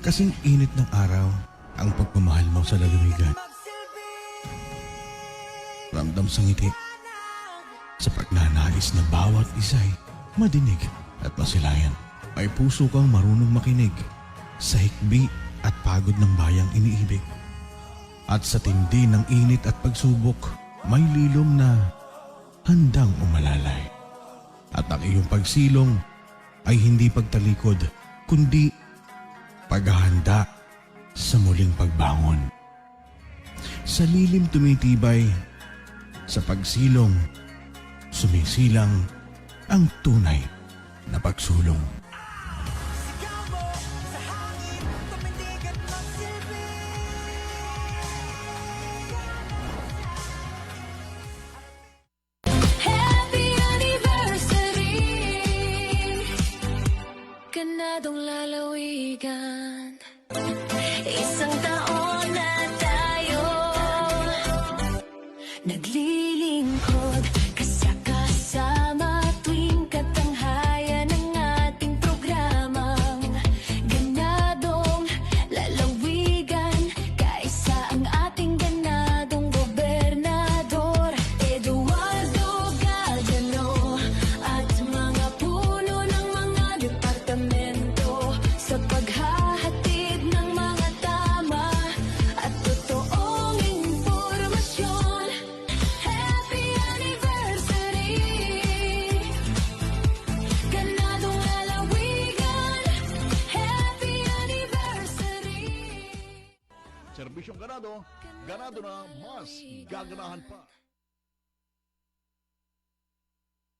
Kasing init ng araw ang pagmamahal mo sa lalawigan. Ramdam sa ngiti sa pagnanais na bawat isa'y madinig at masilayan. May puso kang marunong makinig sa hikbi at pagod ng bayang iniibig. At sa tindi ng init at pagsubok, may lilom na handang umalalay. At ang iyong pagsilong ay hindi pagtalikod, kundi paghahanda sa muling pagbangon. Sa lilim tumitibay, sa pagsilong, sumisilang ang tunay na pagsulong. Ganadong lalawigan, isang taon na tayo naglilingkod, kasama tuwing katanghayan ng ating programang ganadong lalawigan. Kaisa ang ating ganadong gobernador Eduardo Galdano at mga puno ng mga departamento sa paghahatid ng mga tama at totoong impormasyon. Happy anniversary, ganadong lalawigan. Happy anniversary. Serbisyong ganado, ganado na mas gaganahan pa.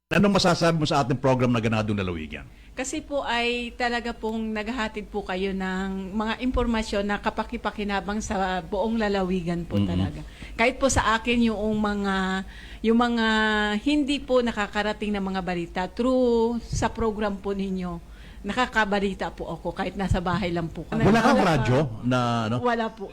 Anong masasabi mo sa ating program na Ganadong Lalawigan? Kasi po ay talaga pong naghahatid po kayo ng mga impormasyon na kapakipakinabang sa buong lalawigan po talaga. Kahit po sa akin yung mga hindi po nakakarating na mga balita through sa program po ninyo. Nakakabalita po ako kahit nasa bahay lang po kami. Wala kang radyo na ano? Wala po.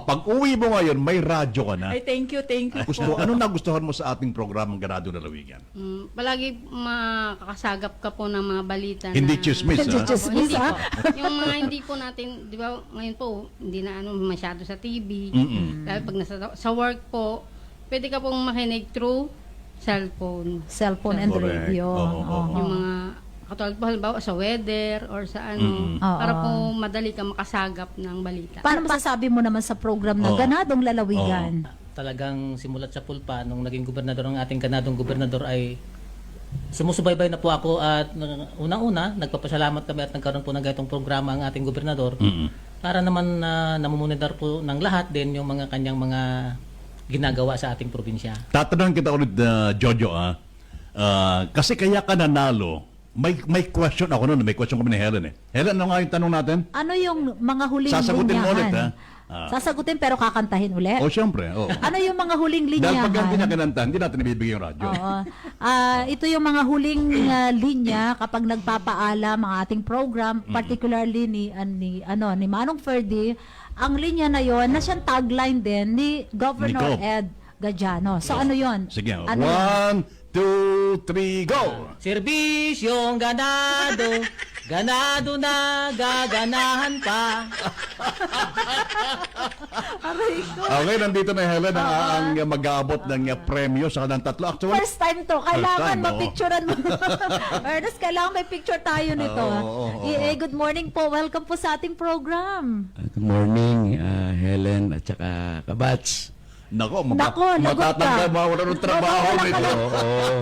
Pag uwi mo ngayon, may radyo ka na. Ay, thank you po. Anong nagustuhan mo sa ating programang Ganadong Lalawigan? Palagi makakasagap ka po ng mga balita Hindi na... chismis, ha? Hindi po. Yung mga hindi po natin, di ba, ngayon po, hindi na masyado sa TV. Dahil pag sa work po, pwede ka pong makinig through cellphone. Cellphone and Correct. radio. Oo. Yung mga, katulad po, halimbawa, sa weather or sa ano, para po madali ka makasagap ng balita. Paano masasabi mo naman sa program na Ganadong Lalawigan? Talagang simulat sa pulpa nung naging gobernador ng ating ganadong gobernador ay sumusubaybay na po ako at unang-una nagpapasalamat kami at nagkaroon po ng ganitong programa ang ating gobernador para naman namumunidar po ng lahat din yung mga kanyang mga ginagawa sa ating probinsya. Tatanungin kita ulit, Jojo, kasi kaya ka nanalo. May question ako noon. May question kami ni Helen, eh. Helen, ano nga yung tanong natin? Ano yung mga huling Sasagutin mo ulit, linyahan? Sasagutin pero kakantahin ulit? O, syempre. Oo. Ano yung mga huling Dahil pag hindi linyahan? na kinanta, hindi natin ibibigay yung radyo. Oo. Ito yung mga huling linya kapag nagpapaalam ang ating program, particularly ni Manong Ferdy, ang linya na yon na siyang tagline din ni Governor Ni Gov. Ed Gadiano. So ano yon? Sige. Ano 1, 2, 3, go! Serbisyong ganado, ganado na gaganahan pa. Okay, nandito na Helen ang mag-aabot ng premyo sa kanang tatlo. Actually, First time to. time, Kailangan oo. mapicturean mo. Ernest, kailangan may picture tayo nito. Good morning po. Welcome po sa ating program. Good morning, Helen at saka Kabats. Nako, lagot matatanggal, ka. mawala ng trabaho Mawawalan ka nito. ng-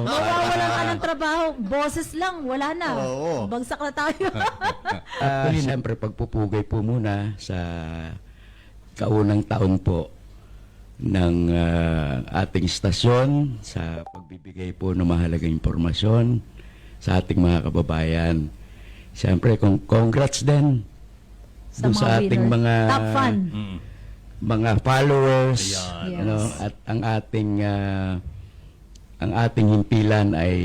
Mawawalan ka ng trabaho. Boses lang, wala na. Oo. Bagsak na tayo. Siyempre, pagpupugay po muna sa kaunang taon po ng ating istasyon sa pagbibigay po ng mahalagang impormasyon sa ating mga kababayan. Siyempre, congrats din Sa dun sa mga ating winner. mga Top fan. mga followers, Ayan. ano, at ang ating himpilan ay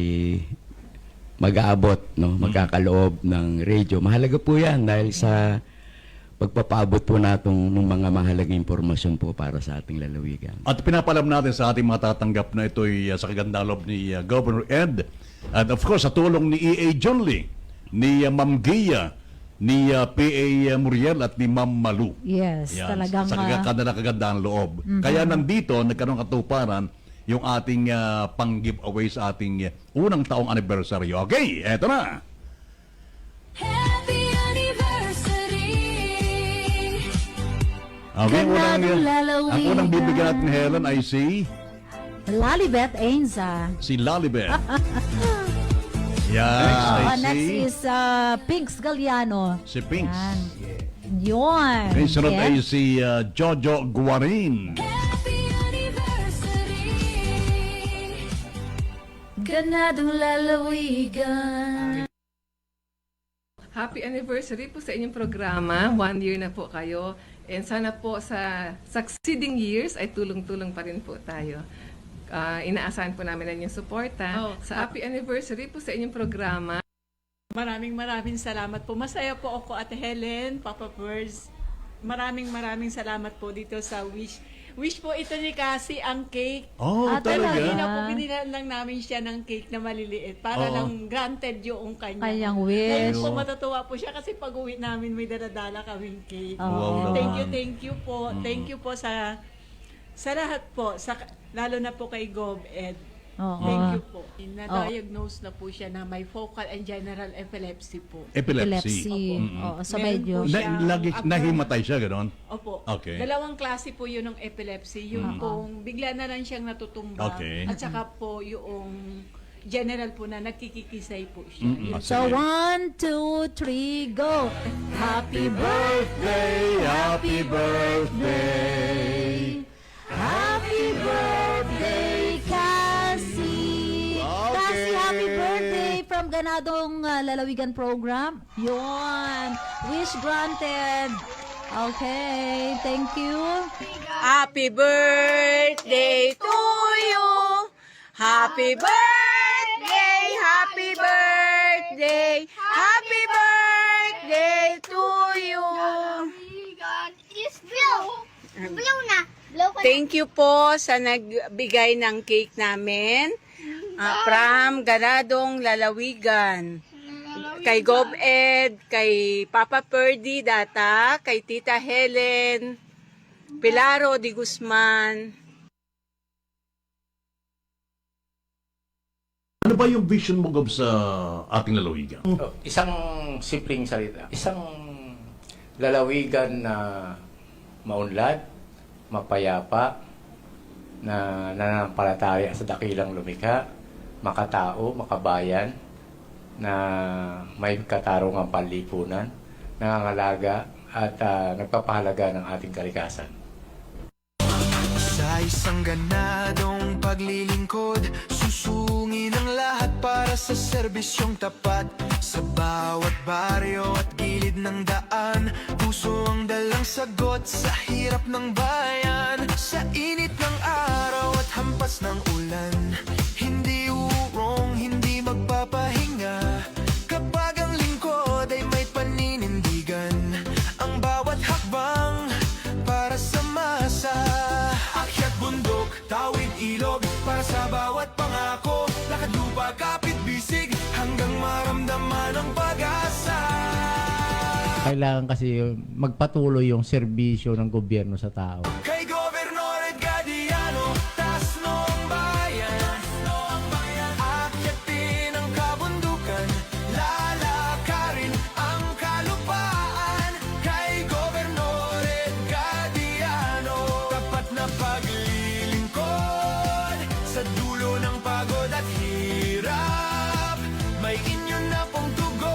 mag-aabot, no, magkakaloob ng radio. Mahalaga po 'yan dahil sa pagpapaabot po natong ng mga mahalagang impormasyon po para sa ating lalawigan. At pinapalam natin sa ating mga tatanggap na ito'y sa kagandalob ni Governor Ed. At of course, sa tulong ni E.A. John Lee, ni Ma'am Gia, ni P.A. Muriel at ni Ma'am Malu. Yes, Yan, talagang sa kagandang loob. Kaya nandito, nagkaroon katuparan yung ating pang-giveaway sa ating unang taong anniversary. Okay, eto na. Happy anniversary. Okay, Ganadong lalawigan. ang unang bibigyan natin, Helen, ay si Lalibet Ainza. Lalibet. Yan. Next is Pinks Galliano. Si Pinks. Yan. Yun. Okay, sunod Yes. ay si Jojo Guarin. Happy anniversary. Ganadong lalawigan. Happy anniversary po sa inyong programa. 1 year na po kayo. And sana po sa succeeding years ay tulong-tulong pa rin po tayo. Inaasahan po namin ang inyong suporta. Sa happy anniversary po sa inyong programa. Maraming salamat po. Masaya po ako, Ate Helen, Papa Birds. Maraming salamat po dito sa Wish. Wish po ito ni Cassie, ang cake. Oh, Pero hindi talaga? na po binilan lang namin siya ng cake na maliliit para Oo. lang granted yung Kanyang Ngayon wish. po matutuwa po siya kasi pag uwi namin may daladala kaming cake. Oo. Wow Thank you po. Thank you po sa lahat po, lalo na po kay Gob Ed. Oo. Thank you po. Na-diagnose na po siya na may focal and general epilepsy po. Epilepsy. Oo, so Meron medyo. po siya. Nahimatay siya, gano'n? Opo. Okay. Dalawang klase po yun ng epilepsy. Yung pong bigla na lang siyang natutumba. Okay. At saka po yung general po na nagkikikisay po siya. Yun. So 1, 2, 3, go! Happy birthday! Happy birthday! Happy birthday, Cassie! Cassie, happy birthday from Ganadong Lalawigan Program. Yun! Wish granted. Okay, thank you. Happy birthday to you! Happy birthday! Happy birthday! Happy birthday to you! Is blue. Blue na. Blue ka Thank you po sa nagbigay ng cake namin from Ganadong Lalawigan. Kay Gob Ed, kay Papa Perdy Data, kay Tita Helen, Pilaro Di Guzman. Ano ba yung vision mo, Gob, sa ating lalawigan? Isang simpleng salita. Isang lalawigan na maunlad, mapayapa, na nananampalataya sa dakilang lumikha, makatao, makabayan, na may katarungang panlipunan, nangangalaga at nagpapahalaga ng ating kalikasan. Sa isang ganadong paglilingkod, susungin ang lahat para sa serbisyong tapat. Sa bawat baryo at gilid ng daan, puso ang dalang sagot sa hirap ng bayan. Sa init ng araw at hampas ng ulan, hindi urong, hindi magpapahinga. Kapag ang lingkod ay may paninindigan, ang bawat hakbang para sa masa. Akyat bundok, tawid ilog, para sa bawat pangako. Lakad lupa, kapit bisig, hanggang maramdaman ang pag-asa. Kailangan kasi magpatuloy yung serbisyo ng gobyerno sa tao. Kay Gobernador Gadiano, taas noong bayan. Akyatin ang kabundukan, lalakarin ang kalupaan. Kay Gobernador Gadiano, tapat na paglilingkod, sa dulo ng pagod at hirap, may inyo na pong tugon.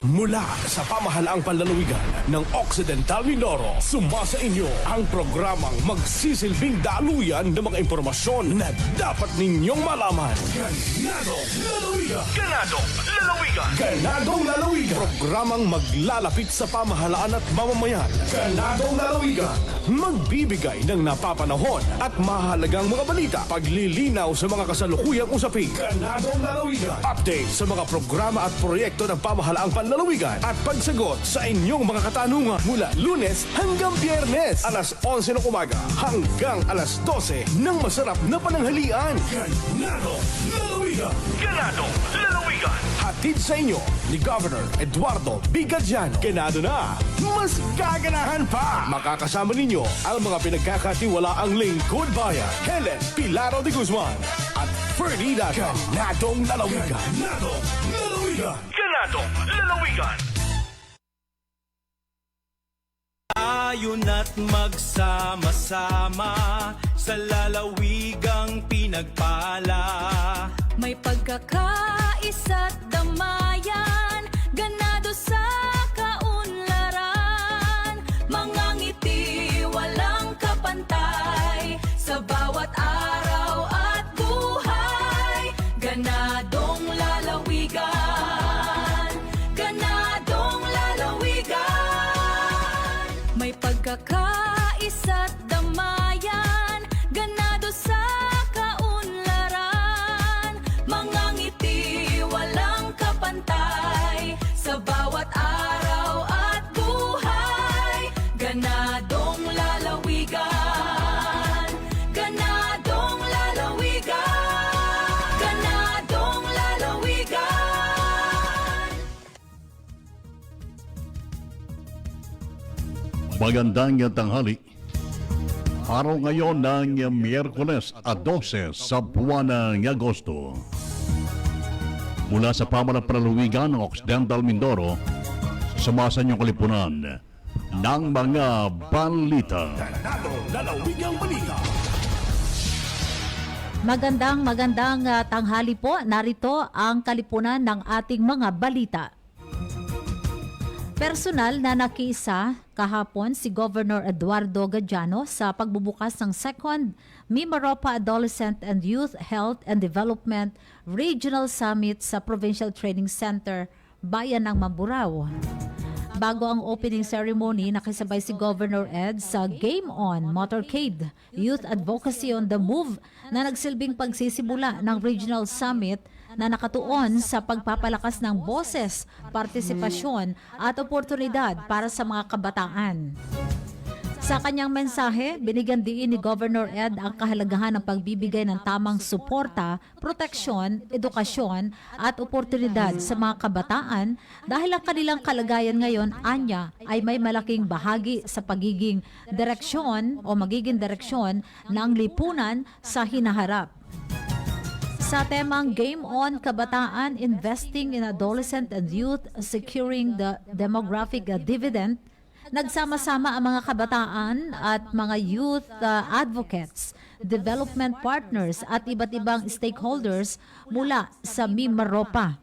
Mula sa pamahalaang panlalawigan ng Occidental Mindoro, sumasa inyo ang programang magsisilbing daluyan ng mga impormasyon na dapat ninyong malaman. Ganadong Lalawigan! Ganadong Lalawigan! Ganadong Lalawigan! Programang maglalapit sa pamahalaan at mamamayan. Ganadong Lalawigan! magbibigay ng napapanahon at mahalagang mga balita, paglilinaw sa mga kasalukuyang usapin, ganadong lalawigan, update sa mga programa at proyekto ng pamahalaang panlalawigan at pagsagot sa inyong mga katanungan mula Lunes hanggang Biyernes, alas 11 ng umaga hanggang alas 12 ng masarap na pananghalian. Ganadong lalawigan! Ganadong lalawigan! Hatid sa inyo ni Governor Eduardo Bigagiano. Ganado na, mas gaganahan pa! Makakasama ninyo ang mga pinagkakatiwalaang lingkod bayan, Helen Pilaro de Guzman at Ferdy Daga. Ganadong lalawigan! Ganadong lalawigan! Ganadong lalawigan! Tayo na't magsama-sama sa lalawigang pinagpala. May pagkakaisa't damayan, ganado sa kaunlaran. Mga ngiti walang kapantay, sa bawat araw at buhay. Ganadong lalawigan, ganadong lalawigan. May pagkakaisa't damayan, ganado sa kaunlaran. Mga ngiti walang kapantay, sa bawat araw at buhay. Ganadong lalawigan, ganadong lalawigan, ganadong lalawigan. Magandang tanghali. Araw ngayon ng Miyerkules at 12 sa buwan ng Agosto. Mula sa pamahalang panlalawigan ng Occidental Mindoro, sumasa niyong kalipunan ng mga balita. Ganadong lalawigang balita. Magandang tanghali po. Narito ang kalipunan ng ating mga balita. Personal na nakiisa kahapon si Governor Eduardo Bigagiano sa pagbubukas ng second Mimaropa Adolescent and Youth Health and Development Regional Summit sa Provincial Training Center, Bayan ng Mamburao. Bago ang opening ceremony, nakisabay si Governor Ed sa Game On Motorcade, Youth Advocacy on the Move na nagsilbing pagsisimula ng Regional Summit na nakatuon sa pagpapalakas ng boses, partisipasyon at oportunidad para sa mga kabataan. Sa kanyang mensahe, binigyan diin ni Governor Ed ang kahalagahan ng pagbibigay ng tamang suporta, proteksyon, edukasyon at oportunidad sa mga kabataan dahil ang kanilang kalagayan ngayon, anya, ay may malaking bahagi sa pagiging direksyon o magiging direksyon ng lipunan sa hinaharap. Sa temang Game On Kabataan, Investing in Adolescent and Youth, Securing the Demographic Dividend, nagsama-sama ang mga kabataan at mga youth advocates, development partners at iba't ibang stakeholders mula sa Mimaropa.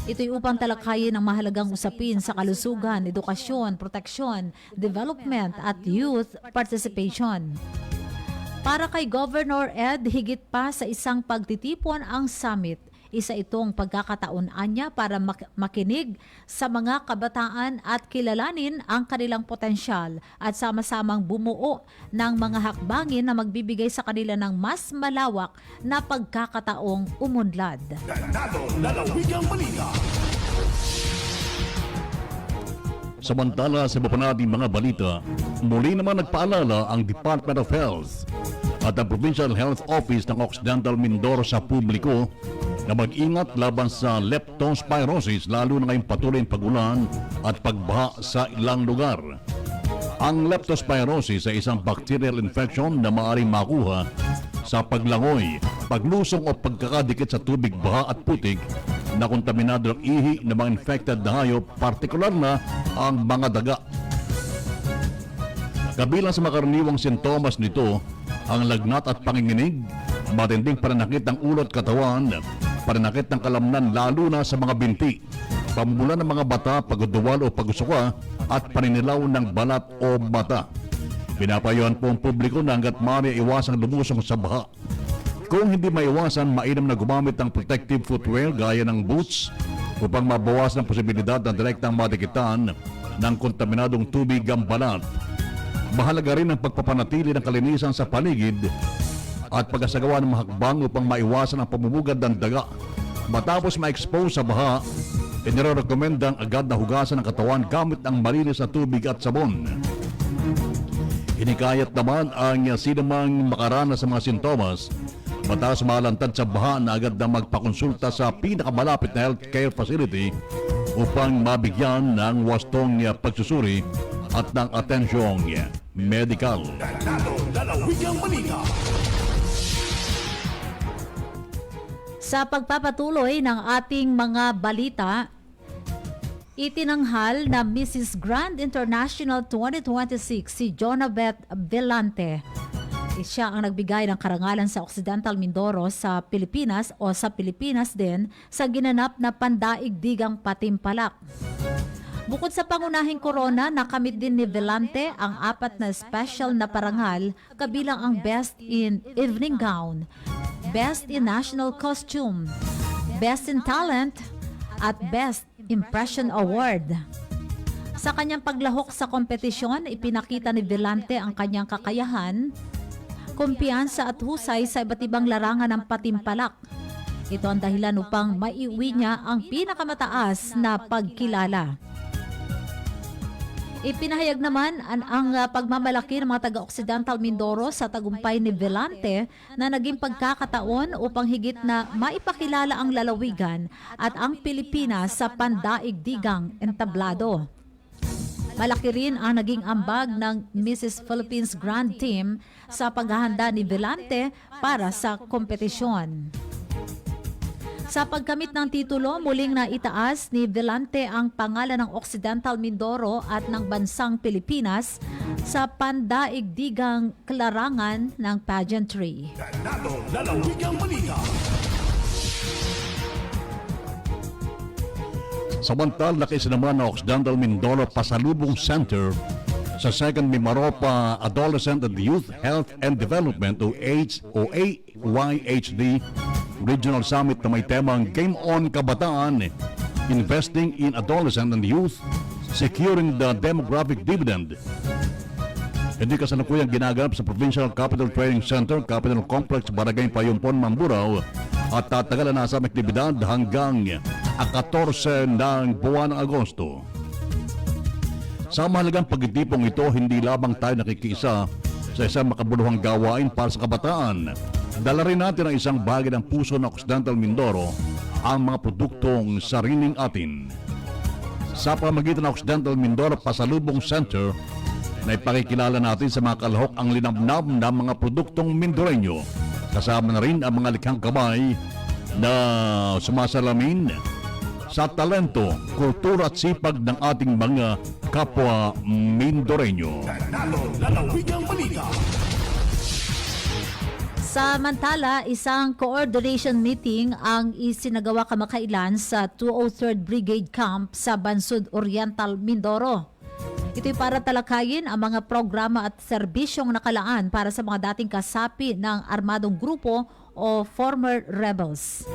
Ito'y upang talakayin ang mahalagang usapin sa kalusugan, edukasyon, proteksyon, development at youth participation. Para kay Governor Ed, higit pa sa isang pagtitipon ang summit, isa itong pagkakataon niya para makinig sa mga kabataan at kilalanin ang kanilang potensyal at sama-samang bumuo ng mga hakbangin na magbibigay sa kanila ng mas malawak na pagkakataong umunlad. Ganadong lalawigang balita. Samantala sa iba pa nating mga balita, muli naman nagpaalala ang Department of Health at ang Provincial Health Office ng Occidental Mindoro sa publiko na mag-ingat laban sa leptospirosis lalo na ngayong patuloy ang pag-ulan at pagbaha sa ilang lugar. Ang leptospirosis ay isang bacterial infection na maaaring makuha sa paglangoy, paglusong o pagkakadikit sa tubig, baha at putik na kontaminado ng ihi ng mga infected na hayop, partikular na ang mga daga. Kabilang sa mga karaniwang sintomas nito, ang lagnat at panginginig, matinding pananakit ng ulo at katawan, pananakit ng kalamnan lalo na sa mga binti, pamumula ng mga bata, pagduduwal o pagsuka at paninilaw ng balat o mata. Pinapayuhan po ang publiko na hanggat maaari iwasang lumusong sa baha. Kung hindi maiwasan, mainam na gumamit ng protective footwear gaya ng boots upang mabawasan ang posibilidad na direktang madikitan ng kontaminadong tubig ang balat. Mahalaga rin ang pagpapanatili ng kalinisan sa paligid at pagkasagawa ng mga hakbang upang maiwasan ang pamumugad ng daga. Matapos ma-expose sa baha, inirekomendang agad na hugasan ang katawan gamit ang malinis na tubig at sabon. Hinikayat naman ang sinumang makaranas sa mga sintomas mataas malantad sa baha na agad na magpakonsulta sa pinakamalapit na healthcare facility upang mabigyan ng wastong pagsusuri at ng atensyong medikal. Lalawigang balita. Sa pagpapatuloy ng ating mga balita, itinanghal na Mrs. Grand International 2026 si Jonabeth Velante. Siya ang nagbigay ng karangalan sa Occidental Mindoro sa Pilipinas o sa Pilipinas din sa ginanap na pandaigdigang patimpalak. Bukod sa pangunahing korona, nakamit din ni Velante ang 4 na special na parangal kabilang ang Best in Evening Gown, Best in National Costume, Best in Talent, at Best Impression Award. Sa kanyang paglahok sa kompetisyon, ipinakita ni Velante ang kanyang kakayahan, kumpiyansa at husay sa iba't ibang larangan ng patimpalak. Ito ang dahilan upang maiuwi niya ang pinakamataas na pagkilala. Ipinahayag naman ang pagmamalaki ng mga taga-Occidental Mindoro sa tagumpay ni Velante na naging pagkakataon upang higit na maipakilala ang lalawigan at ang Pilipinas sa pandaigdigang entablado. Malaki rin ang naging ambag ng Mrs. Philippines Grand Team sa paghahanda ni Velante para sa kompetisyon. Sa pagkamit ng titulo, muling naitaas ni Velante ang pangalan ng Occidental Mindoro at ng bansang Pilipinas sa pandaigdigang larangan ng pageantry. Lalawigang balita. Samantal nakisa naman ng Occidental Mindoro Pasalubong Center sa 2nd Mimaropa Adolescent and Youth Health and Development o AYHD Regional Summit na may temang Game On Kabataan, Investing in Adolescent and Youth, Securing the Demographic Dividend. Hindi kasalukuyang ginaganap sa Provincial Capital Training Center, Capital Complex, Barangay Payumpon, Mamburao at tatagalan na sa aktibidad hanggang 14 ng buwan ng Agosto. Sa mahalagang pagtitipong ito, hindi lamang tayo nakikiisa sa isang makabuluhang gawain para sa kabataan. Dala rin natin ang isang bahagi ng puso ng Occidental Mindoro, ang mga produktong sariling atin. Sa pamagitan ng Occidental Mindoro Pasalubong Center, na ipakikilala natin sa mga kalahok ang linamnam ng mga produktong Mindoreño. Kasama na rin ang mga likhang kamay na sumasalamin sa talento, kultura at sipag ng ating mga kapwa Mindoreño. Lalawigang balita. Samantala, isang coordination meeting ang isinagawa kamakailan sa 203rd Brigade Camp sa Bansud Oriental, Mindoro. Ito'y para talakayin ang mga programa at serbisyong nakalaan para sa mga dating kasapi ng armadong grupo o former rebels.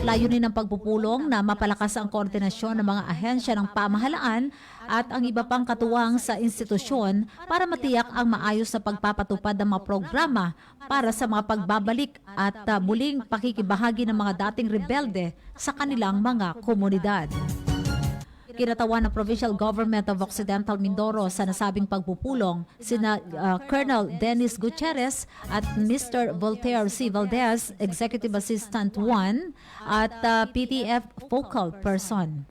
Layunin ng pagpupulong na mapalakas ang koordinasyon ng mga ahensya ng pamahalaan at ang iba pang katuwang sa institusyon para matiyak ang maayos na pagpapatupad ng mga programa para sa mga pagbabalik at muling pakikibahagi ng mga dating rebelde sa kanilang mga komunidad. Kinatawan ng Provincial Government of Occidental Mindoro sa nasabing pagpupulong sina Colonel Dennis Gutierrez at Mr. Voltaire C. Valdez, Executive Assistant 1 at PTF Focal Person.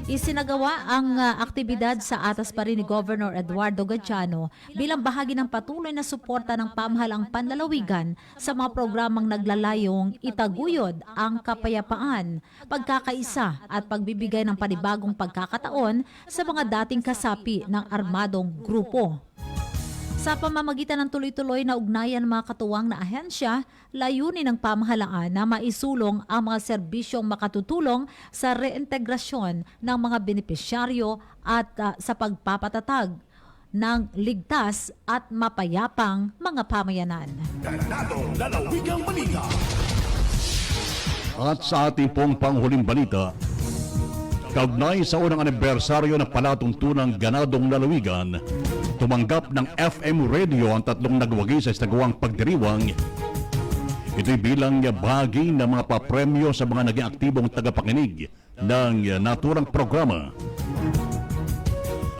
Isinagawa ang aktibidad sa atas pa rin ni Governor Eduardo Gachano bilang bahagi ng patuloy na suporta ng pamahalang panlalawigan sa mga programang naglalayong itaguyod ang kapayapaan, pagkakaisa at pagbibigay ng panibagong pagkakataon sa mga dating kasapi ng armadong grupo. Sa pamamagitan ng tuloy-tuloy na ugnayan ng mga katuwang na ahensya, layunin ng pamahalaan na maisulong ang mga serbisyong makatutulong sa reintegrasyon ng mga benepisyaryo at sa pagpapatatag ng ligtas at mapayapang mga pamayanan. Lalawigang balita. At sa ating pong panghuling balita, kaugnay sa unang anibersaryo ng palatuntunang ganadong lalawigan, Tumanggap ng FM radio ang tatlong nagwagi sa istagawang pagdiriwang. Ito'y bilang bahagi ng mga papremyo sa mga naging aktibong tagapakinig ng naturang programa.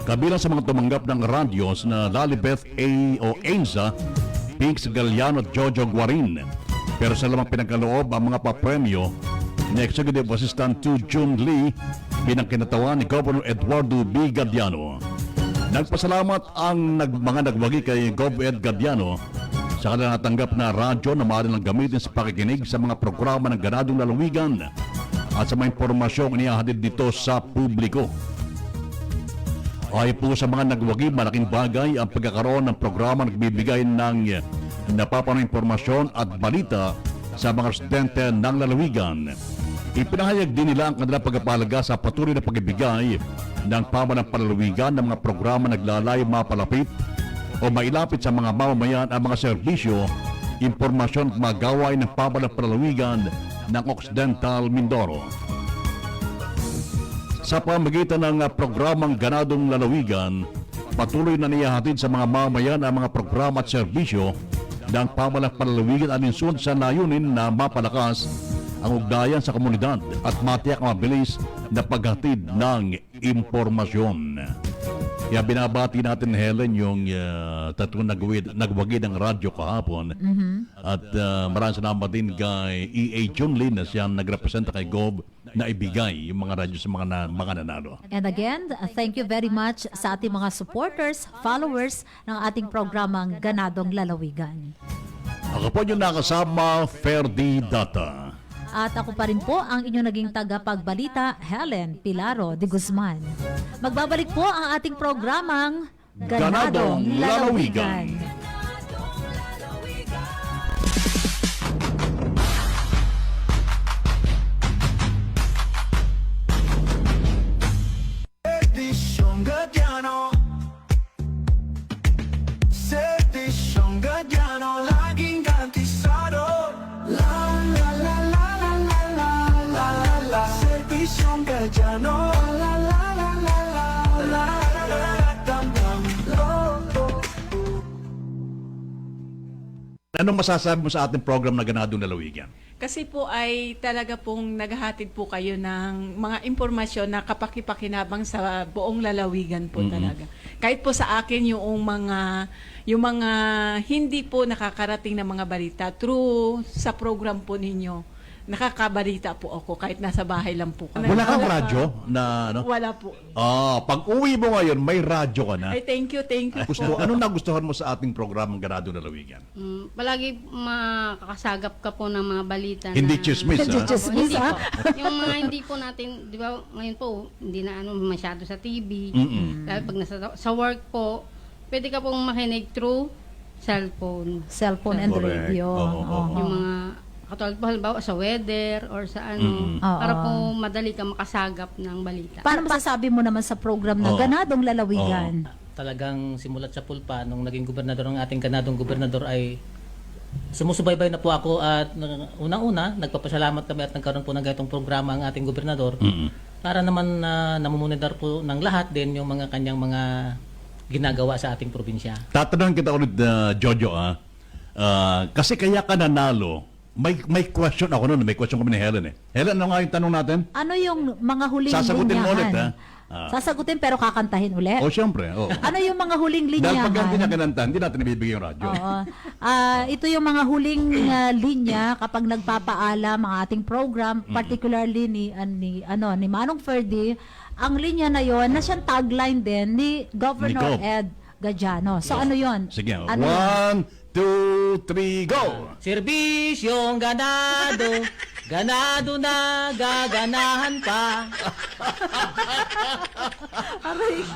Kabilang sa mga tumanggap ng radios na Lalibeth A. o Enza, Pinks Galliano at Jojo Guarin. Pero sa lamang pinagkaloob ang mga papremyo ni Executive Assistant to June Lee bilang kinatawan ni Governor Eduardo B. Gadiano. Nagpasalamat ang mga nagwagi kay Gov. Ed Gadiano sa kanilang natanggap na radyo na maaari lang gamitin sa pakikinig sa mga programa ng ganadong lalawigan at sa mga impormasyong inihahatid dito sa publiko. Ayon po sa mga nagwagi, malaking bagay ang pagkakaroon ng programa na nagbibigay ng napapanong impormasyon at balita sa mga residente ng lalawigan. Ipinahayag din nila ang kanilang pagpapahalaga sa patuloy na pagbibigay ng pamanang palalawigan ng mga programa naglalayo mapalapit o mailapit sa mga mamamayan ang mga serbisyo, impormasyon at mga gawain ng pamanang palalawigan ng Occidental Mindoro. Sa pamagitan ng programang Ganadong Lalawigan, patuloy na niyahatid sa mga mamamayan ang mga programa at serbisyo ng pamalang palalawigan alinsunod sa layunin na mapalakas ang ugnayan sa komunidad at matiyak ang mabilis na paghatid ng impormasyon. Kaya binabati natin, Helen, yung tatlong nagwagi ng radyo kahapon. At maraming salamat din kay E.A. Junlin na siyang nagrepresenta kay Gov na ibigay yung mga radyo sa mga nanalo. And again, thank you very much sa ating mga supporters, followers ng ating programang Ganadong Lalawigan. Ako po yung nakasama, Ferdy Data. At ako pa rin po ang inyong naging tagapagbalita, Helen Pilaro de Guzman. Magbabalik po ang ating programang Ganadong Lalawigan. Servisyong Gadiano, Servisyong Gadiano, laging garantisado. La la la la la la la la la la. Servisyong Gadiano, la la la la la la la la. Dam dam lo. Anong masasabi mo sa ating program na Ganadong Lalawigan? Kasi po ay talaga pong naghahatid po kayo ng mga impormasyon na kapakipakinabang sa buong lalawigan po talaga. Kahit po sa akin yung mga hindi po nakakarating na mga balita through sa program po ninyo. Nakakabalita po ako kahit nasa bahay lang po. Wala kang radyo na ano? Wala po. Pag uwi mo ngayon, may radyo ka na. Ay, thank you po. Anong nagustuhan mo sa ating programang Ganadong Lalawigan? Palagi makakasagap ka po ng mga balita Hindi na... chismis, ha? Hindi po. Yung mga hindi po natin, di ba, ngayon po, hindi na masyado sa TV. Dahil pag sa work po, pwede ka pong makinig through cellphone. Cellphone and Correct. radio. Yung mga katulad po halimbawa sa weather or sa ano, para po madali ka makasagap ng balita. Paano masasabi mo naman sa program na Ganadong Lalawigan? Talagang simulat sa pulpa nung naging gobernador ng ating ganadong gobernador ay sumusubaybay na po ako at unang-una nagpapasalamat kami at nagkaroon po ng ganitong programa ang ating gobernador para naman namumonidor po ng lahat din yung mga kanyang mga ginagawa sa ating probinsya. Tatanungin kita ulit, Jojo, kasi kaya ka nanalo. May question ako noon. May question kami ni Helen eh. Helen, ano nga yung tanong natin? Ano yung mga huling Sasagutin mo ulit, linyahan? Sasagutin pero kakantahin ulit? Siyempre. Ano yung mga huling Dahil linyahan? pag hindi niya kinanta, hindi natin ibibigay yung radyo. Oo. Ito yung mga huling linya kapag nagpapaalam ang ating program, particularly ni Manong Ferdy, ang linya na yon na siyang tagline din ni Governor Ed Gadiano. So ano yon? Sige. Ano 1, 2, 3, go! Serbisyong ganado, ganado na gaganahan pa.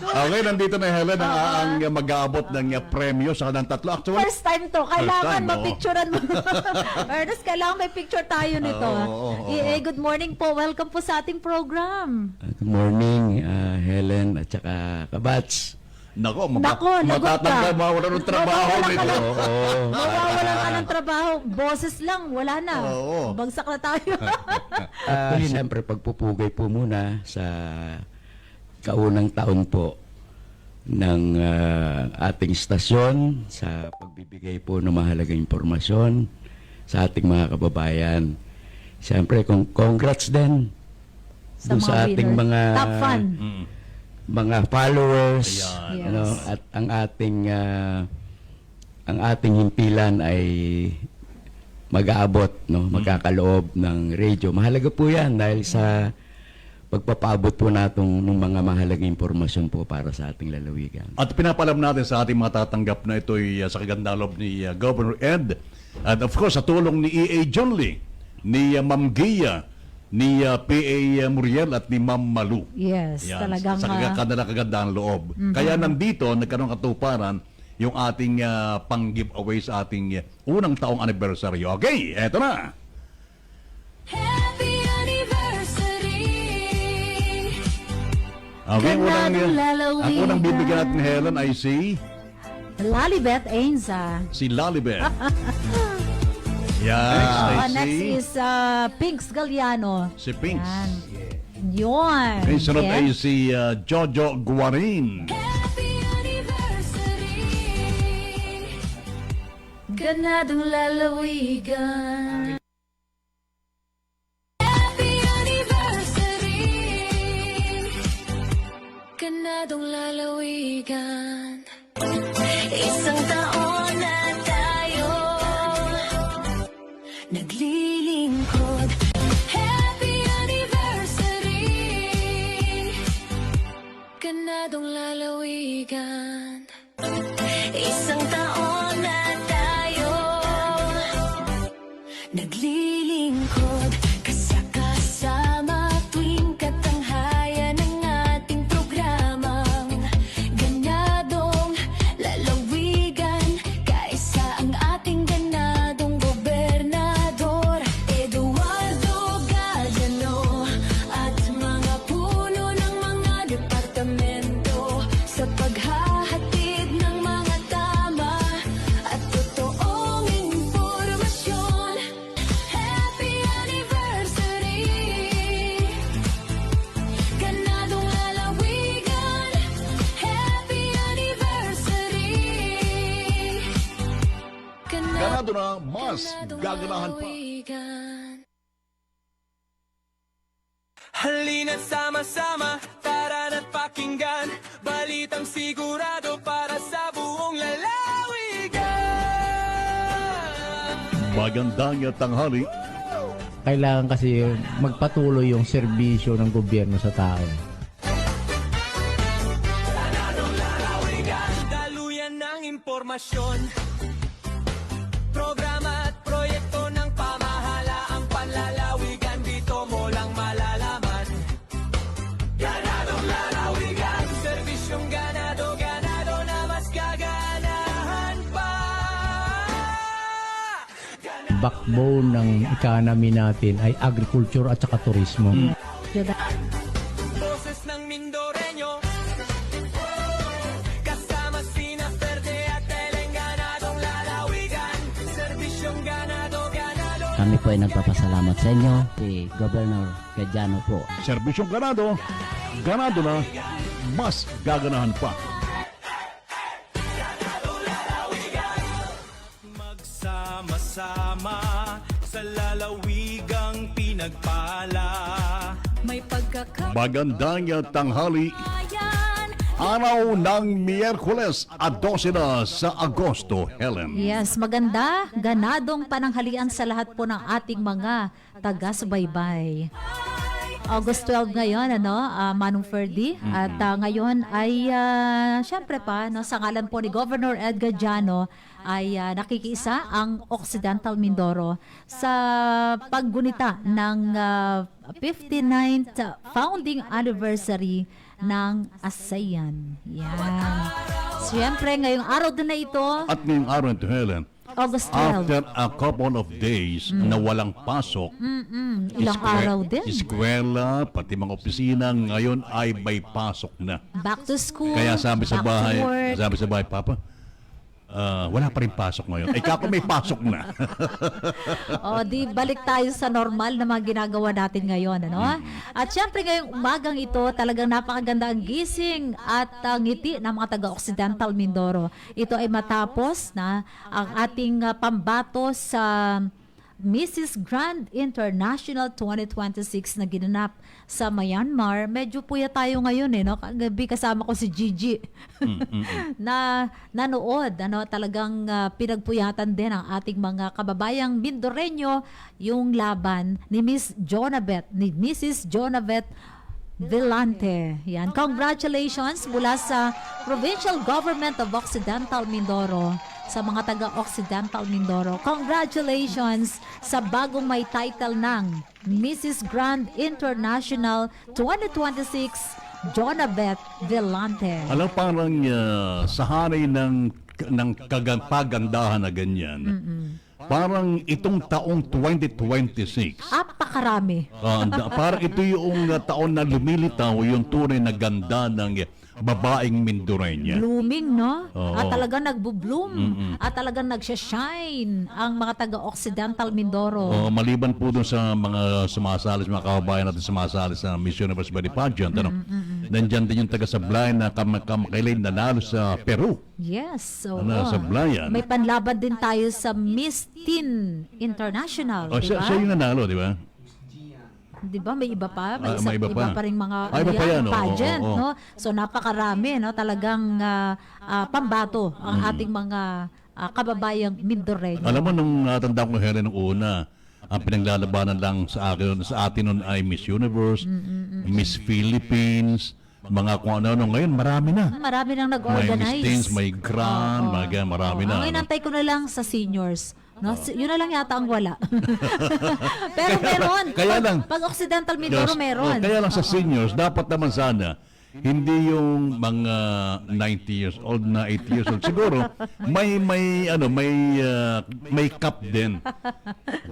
Okay, nandito na Helen ang mag-aabot ng premyo sa kanilang tatlo. Actually, First time to. Kailangan time, mapicturean mo. Ernest, kailangan may picture tayo nito. Good morning po. Welcome po sa ating program. Good morning, Helen at saka Kabats. Nako, lagot ka. Mawawalan ng trabaho nito. Mawawalan ka ng trabaho. Boses lang, wala na. Bagsak na tayo. Siyempre, pagpupugay po muna sa kaunang taon po ng ating istasyon sa pagbibigay po ng mahalagang impormasyon sa ating mga kababayan. Siyempre, congrats din Sa dun mga sa ating winner. mga Top fan. mga followers, Ayan. ano, Yes. at ang ating himpilan ay mag-aabot, no, magkakaloob ng radio. Mahalaga po 'yan dahil sa pagpapaabot po natong ng mga mahalagang impormasyon po para sa ating lalawigan. At pinapalam natin sa ating mga tatanggap na ito'y sa kagandang loob ni Governor Ed. At of course, sa tulong ni E.A. John Lee, ni Ma'am Gia, ni P.A. Muriel at ni Ma'am Malu. Yes, Yan, talagang sa kagandang loob. Kaya nandito, nagkaroon katuparan yung ating pang-giveaway sa ating unang taong anniversary. Okay, eto na. Happy anniversary. Okay, Ganadong lalawigan. ang unang bibigyan natin, Helen, ay si Lalibet Ainza. Lalibet. Yan. Next is Pinks Galliano. Si Pinks. Yan. Yun. May sunod Yes. ay si Jojo Guarin. Happy anniversary. Ganadong lalawigan. Happy anniversary. Ganadong lalawigan. Isang taon na tayo naglilingkod. Happy anniversary. Ganadong lalawigan. Isang taon na tayo naglilingkod. Kasama tuwing katanghayan ng ating programang ganadong lalawigan. Kaisa ang ating ganadong gobernador Eduardo Gallano at mga puno ng mga departamento sa paghahatid ng mga tama at totoong impormasyon. Happy anniversary. Ganadong lalawigan. Happy anniversary. Ganado na, mas gaganahan pa. lalawigan. Halina't sama-sama, tara na't pakinggan balitang sigurado para sa buong lalawigan. Magandang tanghali. Kailangan kasi magpatuloy yung serbisyo ng gobyerno sa tao. Daluyan ng impormasyon, programa at proyekto ng pamahalaang panlalawigan. Dito mo lang malalaman. Ganadong lalawigan, serbisyong ganado, ganado na mas gaganahan pa. Backbone ng economy natin ay agriculture at saka turismo. Boses ng Mindoreño, kasama sina Verde at Teleng. Ganadong lalawigan, serbisyong ganado, ganado. Kami po ay nagpapasalamat sa inyo, si Governor Gallano po. Serbisyong ganado na, mas gaganahan pa. Magsama-sama sa lalawigang pinagpala. May pagkakabayan. Magandang tanghali. Araw ng Miyerkules at 12 na sa Agosto, Helen. Yes, maganda. Ganadong pananghalian sa lahat po ng ating mga taga-subaybay. August 12 ngayon, Manong Ferdy. At ngayon ay, syempre pa, sa ngalan po ni Governor Ed Gallano, ay nakikiisa ang Occidental Mindoro sa paggunita ng 59th founding anniversary ng ASEAN. Yan. Siyempre, ngayong araw din na ito, At ngayong araw ito, Helen, August 12. after a couple of days na walang pasok, Ilang araw din. eskwela, pati mga opisina, ngayon ay may pasok na. Back to school, Kaya sabi sa back to bahay, work. Papa, wala pa rin pasok ngayon. Ay, kako may pasok na. O, di balik tayo sa normal na mga ginagawa natin ngayon, ano? At syempre ngayong umagang ito, talagang napakaganda ang gising at ngiti ng mga taga-Occidental Mindoro. Ito ay matapos na ang ating pambato sa Mrs. Grand International 2026 na ginanap sa Myanmar. Medyo puya tayo ngayon no? Kagabi kasama ko si Gigi na nanood. Talagang pinagpuyatan din ang ating mga kababayang Mindoreño yung laban ni Mrs. Jonabeth Villante. Yan. Congratulations mula sa Provincial Government of Occidental Mindoro sa mga taga-Occidental Mindoro. Congratulations sa bagong may title ng Mrs. Grand International 2026, Jonabeth Villante. Alam, parang sa hanay ng pagandahan na ganyan, parang itong taong 2026, Apakarami. parang ito yung taon na lumilitaw yung tunay na ganda ng babaeng Mindoreña. Blooming, no? Oo. At talagang nagbo-bloom. At talagang nagsha-shine ang mga taga-Occidental Mindoro. Maliban po dun sa mga sumasali, sa mga kababayan natin sumasali sa Miss Universe Beauty Pageant, nandyan din yung taga-Sablay na kamakailan nanalo sa Peru. Yes. So, Sablayan. may panlaban din tayo sa Miss Teen International. Siya diba? yung nanalo, di ba? Di ba? May iba pa. May, may iba pa. pa rin mga Iba pa yan, pageant. oo. No? So napakarami. No? Talagang pambato ang ating mga kababayang Mindoreño. Alam mo, nung natanda ko Helen nung una, ang pinaglalabanan lang sa atin nun ay Miss Universe, Miss Philippines, mga kung ano. Ngayon, marami na. Marami nang May nag-organize. Miss Teens, may Grand, marami na. Ang inantay ko na lang sa seniors. No? Yun na lang yata ang wala. Pero meron. Kaya lang. Pag Occidental Mindoro, meron. Kaya lang sa seniors, dapat naman sana, hindi yung mga 90 years old na 80 years old. Siguro, may cap din.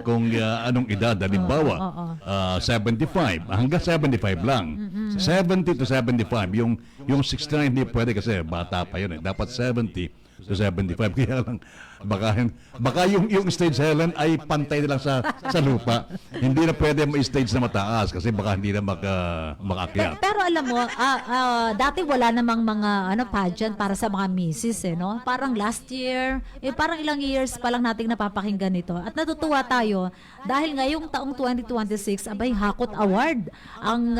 Kung anong edad, halimbawa, 75, hanggang 75 lang. 70 to 75, yung 69 hindi pwede kasi bata pa yun. Dapat 70 to 75. Kaya lang, baka yung stage Helen ay pantay na lang sa lupa. Hindi na pwede ma-stage na mataas kasi baka hindi na makakyat. Pero alam mo, dati wala namang mga pageant para sa mga misis no? Parang last year, parang ilang years pa lang nating napapakinggan ito. At natutuwa tayo dahil ngayong taong 2026, abay Hakot Award ang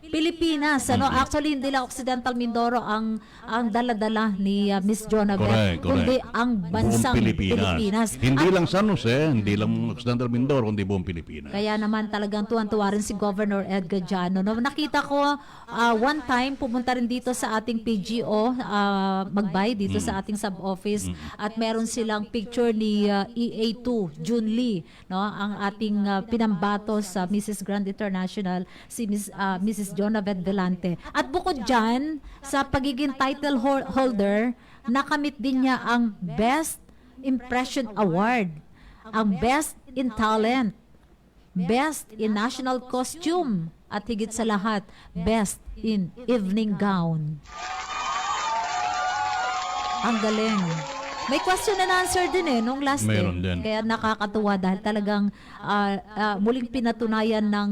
Pilipinas. Actually, hindi lang Occidental Mindoro ang dala-dala ni Miss Jonabeth, kundi ang bansang Pilipinas. Hindi At lang San Jose, hindi lang Occidental Mindoro, kundi buong Pilipinas. kaya naman talagang tuwan-tuwa rin si Governor Edgar Jano. No? Nakita ko one time, pumunta rin dito sa ating PGO, magbay dito sa ating sub-office at meron silang picture ni EA2, Jun Lee, no? Ang ating pinambato sa Mrs. Grand International, si Mrs. Jonabeth Villante. At bukod dyan, sa pagiging title holder, nakamit din niya ang Best Impression Award, ang Best in Talent, Best in National Costume, at higit sa lahat, Best in Evening Gown. Ang galing. May question and answer din nung last Meron din. Kaya nakakatuwa dahil talagang muling pinatunayan ng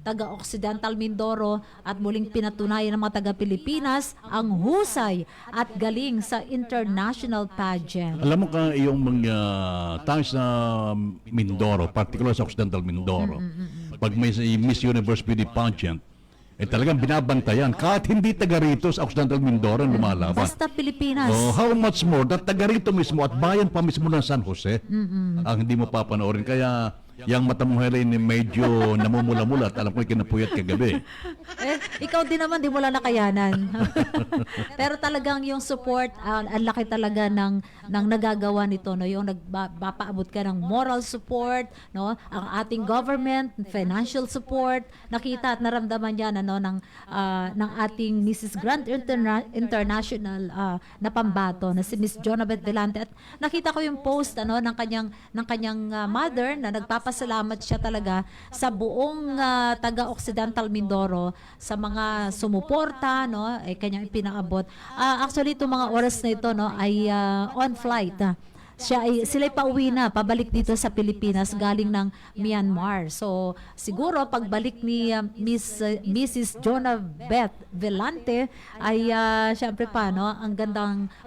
taga-Occidental Mindoro at muling pinatunayan ng mga taga-Pilipinas ang husay at galing sa international pageant. Alam mo ka, yung mga tayo sa Mindoro, particular sa Occidental Mindoro, pag may Miss Universe Beauty Pageant, talagang binabantayan. Kahit hindi taga rito sa Occidental Mindoro ang lumalaban. Basta Pilipinas. How much more that taga rito mismo at bayan pa mismo ng San Jose ang hindi mo papanoorin. Kaya yung mata mo Helen medyo namumula-mula at alam ko kinapuyat kagabi. Ikaw din naman, di mo lang nakayanan. Pero talagang yung support, ang laki talaga ng nagagawa nito, no? Yung nagpapaabot ka ng moral support, no? Ang ating government, financial support, nakita at naramdaman yan ng ating Mrs. Grand International na pambato na si Miss Jonabeth Villante. At nakita ko yung post ng kanyang mother na nagpapalagay nagpapasalamat siya talaga sa buong taga-Occidental Mindoro sa mga sumuporta, no, kanyang ipinaabot. Actually, itong mga oras na ito, no, ay on flight. Sila'y pauwi na, pabalik dito sa Pilipinas galing ng Myanmar. So, siguro pagbalik ni Mrs. Jonah Beth Velante ay syempre pa, no,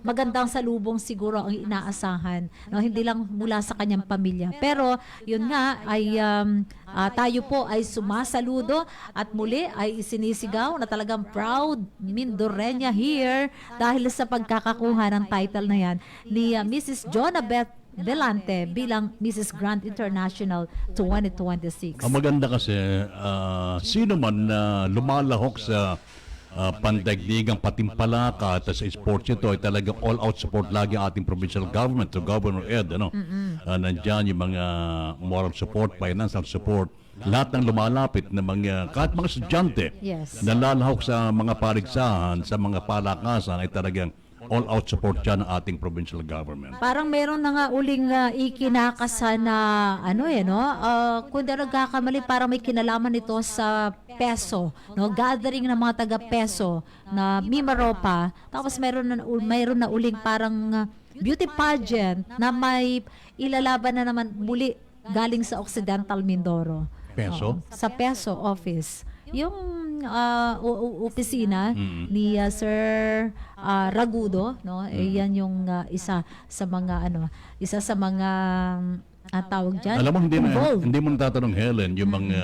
magandang salubong siguro ang inaasahan, no, hindi lang mula sa kanyang pamilya. Pero yun nga ay tayo po ay sumasaludo at muli ay isinisigaw na talagang proud Mindorenya here dahil sa pagkakakuha ng title na yan ni Mrs. Jonah Beth Velante bilang Mrs. Grand International 2026. Ang maganda kasi, sino man na lumalahok sa pandaigdigang patimpalaka at sa sports ito ay talagang all-out support lagi ang ating provincial government to Governor Ed. Nandiyan yung mga moral support, financial support, lahat ng lumalapit na kahit mga estudyante na lalahok sa mga paligsahan, sa mga palakasan ay talagang all-out support dyan ng ating provincial government. Parang meron na nga uling ikinakasa na kung di nagkakamali, parang may kinalaman ito sa peso, no, gathering ng mga taga-peso na Mimaropa. Tapos mayroon na uling parang beauty pageant na may ilalaban na naman muli galing sa Occidental Mindoro. Peso? Sa peso office. Yung opisina ni Sir Ragudo, no? Yan yung isa sa mga tawag diyan. Alam mo, hindi mo natatanong, Helen, yung mga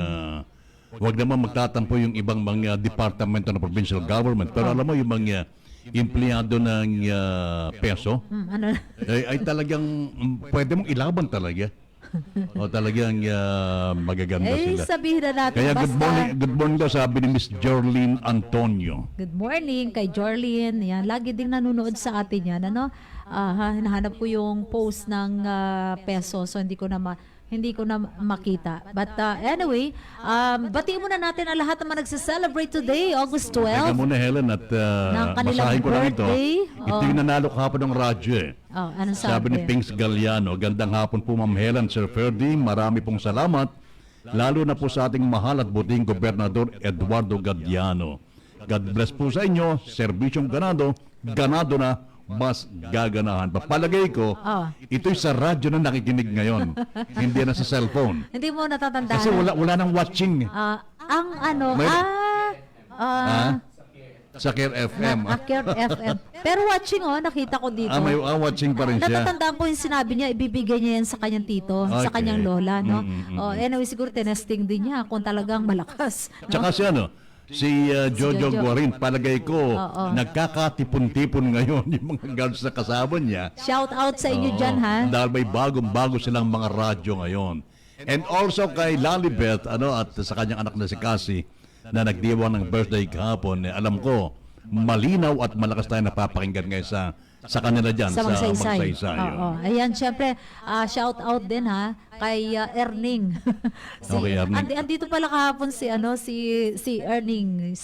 wag naman magtatampo yung ibang mga departamento ng provincial government, pero alam mo yung mga empleyado ng peso ay talagang pwede mong ilaban talaga. O talagang magaganda sila. Sabihin na natin. Kaya good morning daw sabi ni Miss Jorlene Antonio. Good morning kay Jorlene. Yan, lagi ding nanonood sa atin yan. Hinahanap ko yung post ng peso, so hindi ko na makita. But anyway, batiin muna natin ang lahat naman nagse-celebrate today, August 12. Teka muna, Helen, at basahin ko lang ito. Ito yung nanalo kahapon ng radyo eh. Anong sabi ni Pinks Galliano, gandang hapon po Ma'am Helen, Sir Ferdy, marami pong salamat, lalo na po sa ating mahal at buting Gobernador Eduardo Galliano. God bless po sa inyo, serbisyong ganado na mas gaganahan. Palagay ko, ito'y sa radyo na nakikinig ngayon, hindi na sa cellphone. Hindi mo natatandaan. Kasi wala nang watching. Sa Care FM. Care FM. Pero watching, nakita ko dito. May watching pa rin siya. Natatandaan ko yung sinabi niya, ibibigay niya yan sa kanyang tito, sa kanyang lola, no? Anyway, siguro tinesting din niya kung talagang malakas. No? Tsaka si Jojo Guarin, palagay ko, nagkakatipon-tipon ngayon yung mga guards na kasama niya. Shout out sa inyo dyan, ha? Dahil may bagong-bago silang mga radyo ngayon. And also kay Lalibet, at sa kanyang anak na si Cassie, na nagdiwang ng birthday kahapon, alam ko, malinaw at malakas tayo napapakinggan ngayon sa kanila dyan, sa Magsaysay. Ayan, syempre, shout out din kay Erning. Erning. Andito pala kahapon si Erning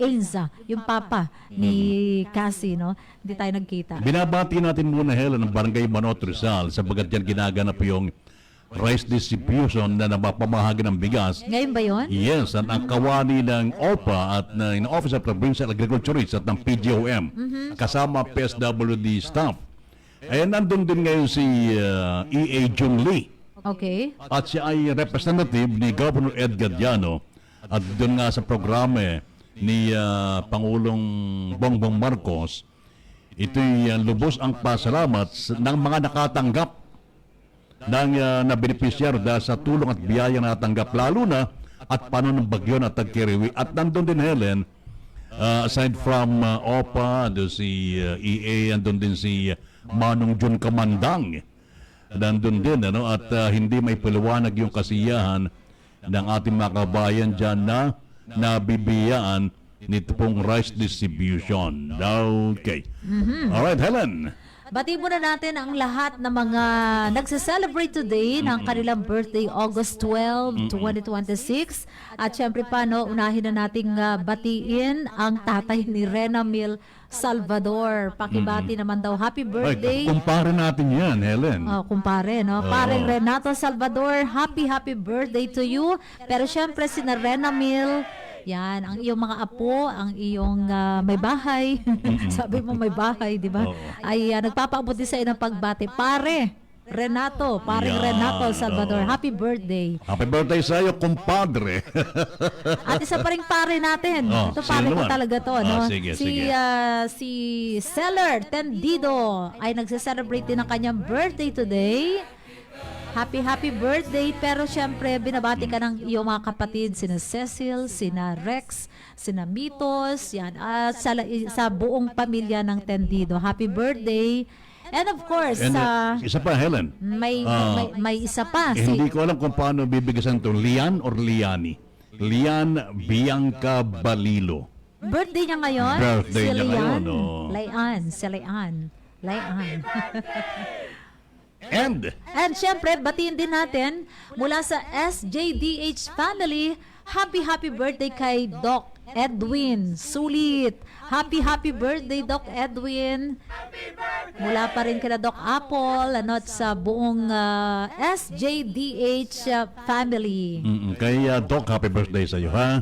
Enza, yung papa ni Cassie, no? Hindi tayo nagkita. Binabati natin muna, Helen, ng Barangay Manot Rizal, sabagat yan ginaganap yung rice distribution na napapamahagi ng bigas. Ngayon ba yun? Yes, at ang kawani ng OPA at ng Office of Provincial Agriculturist at ng PGOM, kasama PSWD staff. Nandun din ngayon si E.A. Jung Lee. Okay. At siya ay representative ni Governor Ed Galliano at doon nga sa programa ni Pangulong Bongbong Marcos, ito'y lubos ang pasalamat ng mga nakatanggap ng na beneficiary dahil sa tulong at biyaya na natanggap, lalo na at paano ng bagyo na tagkiriwi. At nandun din, Helen, aside from OPA, si EA, nandun din si Manong Jun Kamandang, nandun din, at hindi may paliwanag yung kasiyahan ng ating mga kabayan dyan na nabibiyaan nito pong rice distribution. Okay. Alright, Helen. Bati muna natin ang lahat ng mga nagse-celebrate today ng kanilang birthday, August 12, 2026. At syempre unahin na nating batiin ang tatay ni Rena Mil Salvador. Pakibati naman daw. Happy birthday. Ay, kumpare natin yan, Helen. Oh, kumpare, no? Oo. Paring Renato Salvador, happy birthday to you. Pero syempre, si Rena Mil, yan, ang iyong mga apo, ang iyong may bahay. Sabi mo may bahay, di ba? Oo. Ay nagpapaabot din sa iyo ng pagbati. Paring Yan, Renato Salvador, oo. happy birthday. Happy birthday sa iyo, kumpadre. At isa pa ring pare natin. Oh, Ito sino pare ko naman? talaga to, Oh, no? sige, si sige. si Seller Tendido ay nagse-celebrate din ng kanyang birthday today. Happy birthday. Pero syempre, binabati ka ng iyong mga kapatid, sina Cecil, sina Rex, sina Mitos, yan, at sa buong pamilya ng Tendido. Happy birthday. And of course, And, isa pa, Helen. may isa pa. Hindi ko alam kung paano bibigasan to. Lian or Liani? Lian Bianca Balilo. Birthday niya ngayon? Birthday si niya Lian. ngayon, oh. Lian. And And syempre, batiin din natin mula sa SJDH family, happy birthday kay Doc Edwin Sulit. Happy birthday, Doc Edwin. Mula pa rin kina Doc Apple, at sa buong SJDH family. kay Doc, happy birthday sa iyo, ha?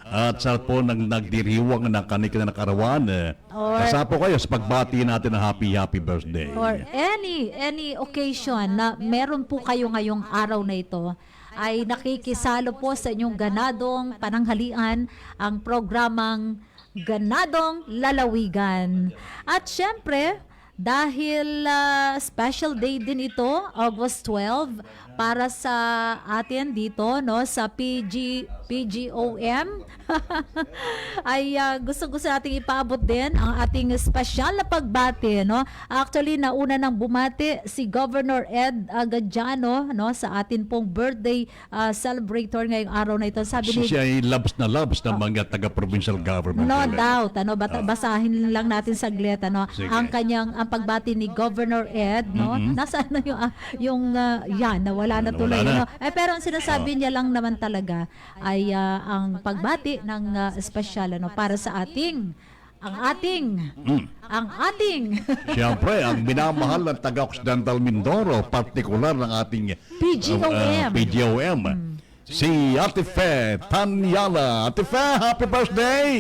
At sa po nagdiriwang ng kanika na nakarawan, kasapo kayo sa pagbati natin ng happy birthday. Or any occasion na meron po kayo ngayong araw na ito, ay nakikisalo po sa inyong ganadong pananghalian ang programang Ganadong Lalawigan. At syempre, dahil special day din ito, August 12, para sa atin dito, no, sa PGOM, ay gusto nating ipaabot din ang ating special na pagbati, no. Actually, nauna nang bumati si Governor Ed Agadiano, no, sa atin pong birthday celebrator ngayong araw na ito. Sabi ni Siya ay labs ng mga taga-provincial government. No Helen. doubt, basahin lang natin saglit, Sige. ang pagbati ni Governor Ed, no? Nasaan na yan, nawala na tuloy, Nawala na. no? Pero ang sinasabi niya lang naman talaga ay ang pagbati ng espesyal, para sa ang ating Siyempre, ang minamahal ng taga-Occidental Mindoro, partikular ng ating PGOM. Si Ate Fe Tanyala. Ate Fe, happy birthday!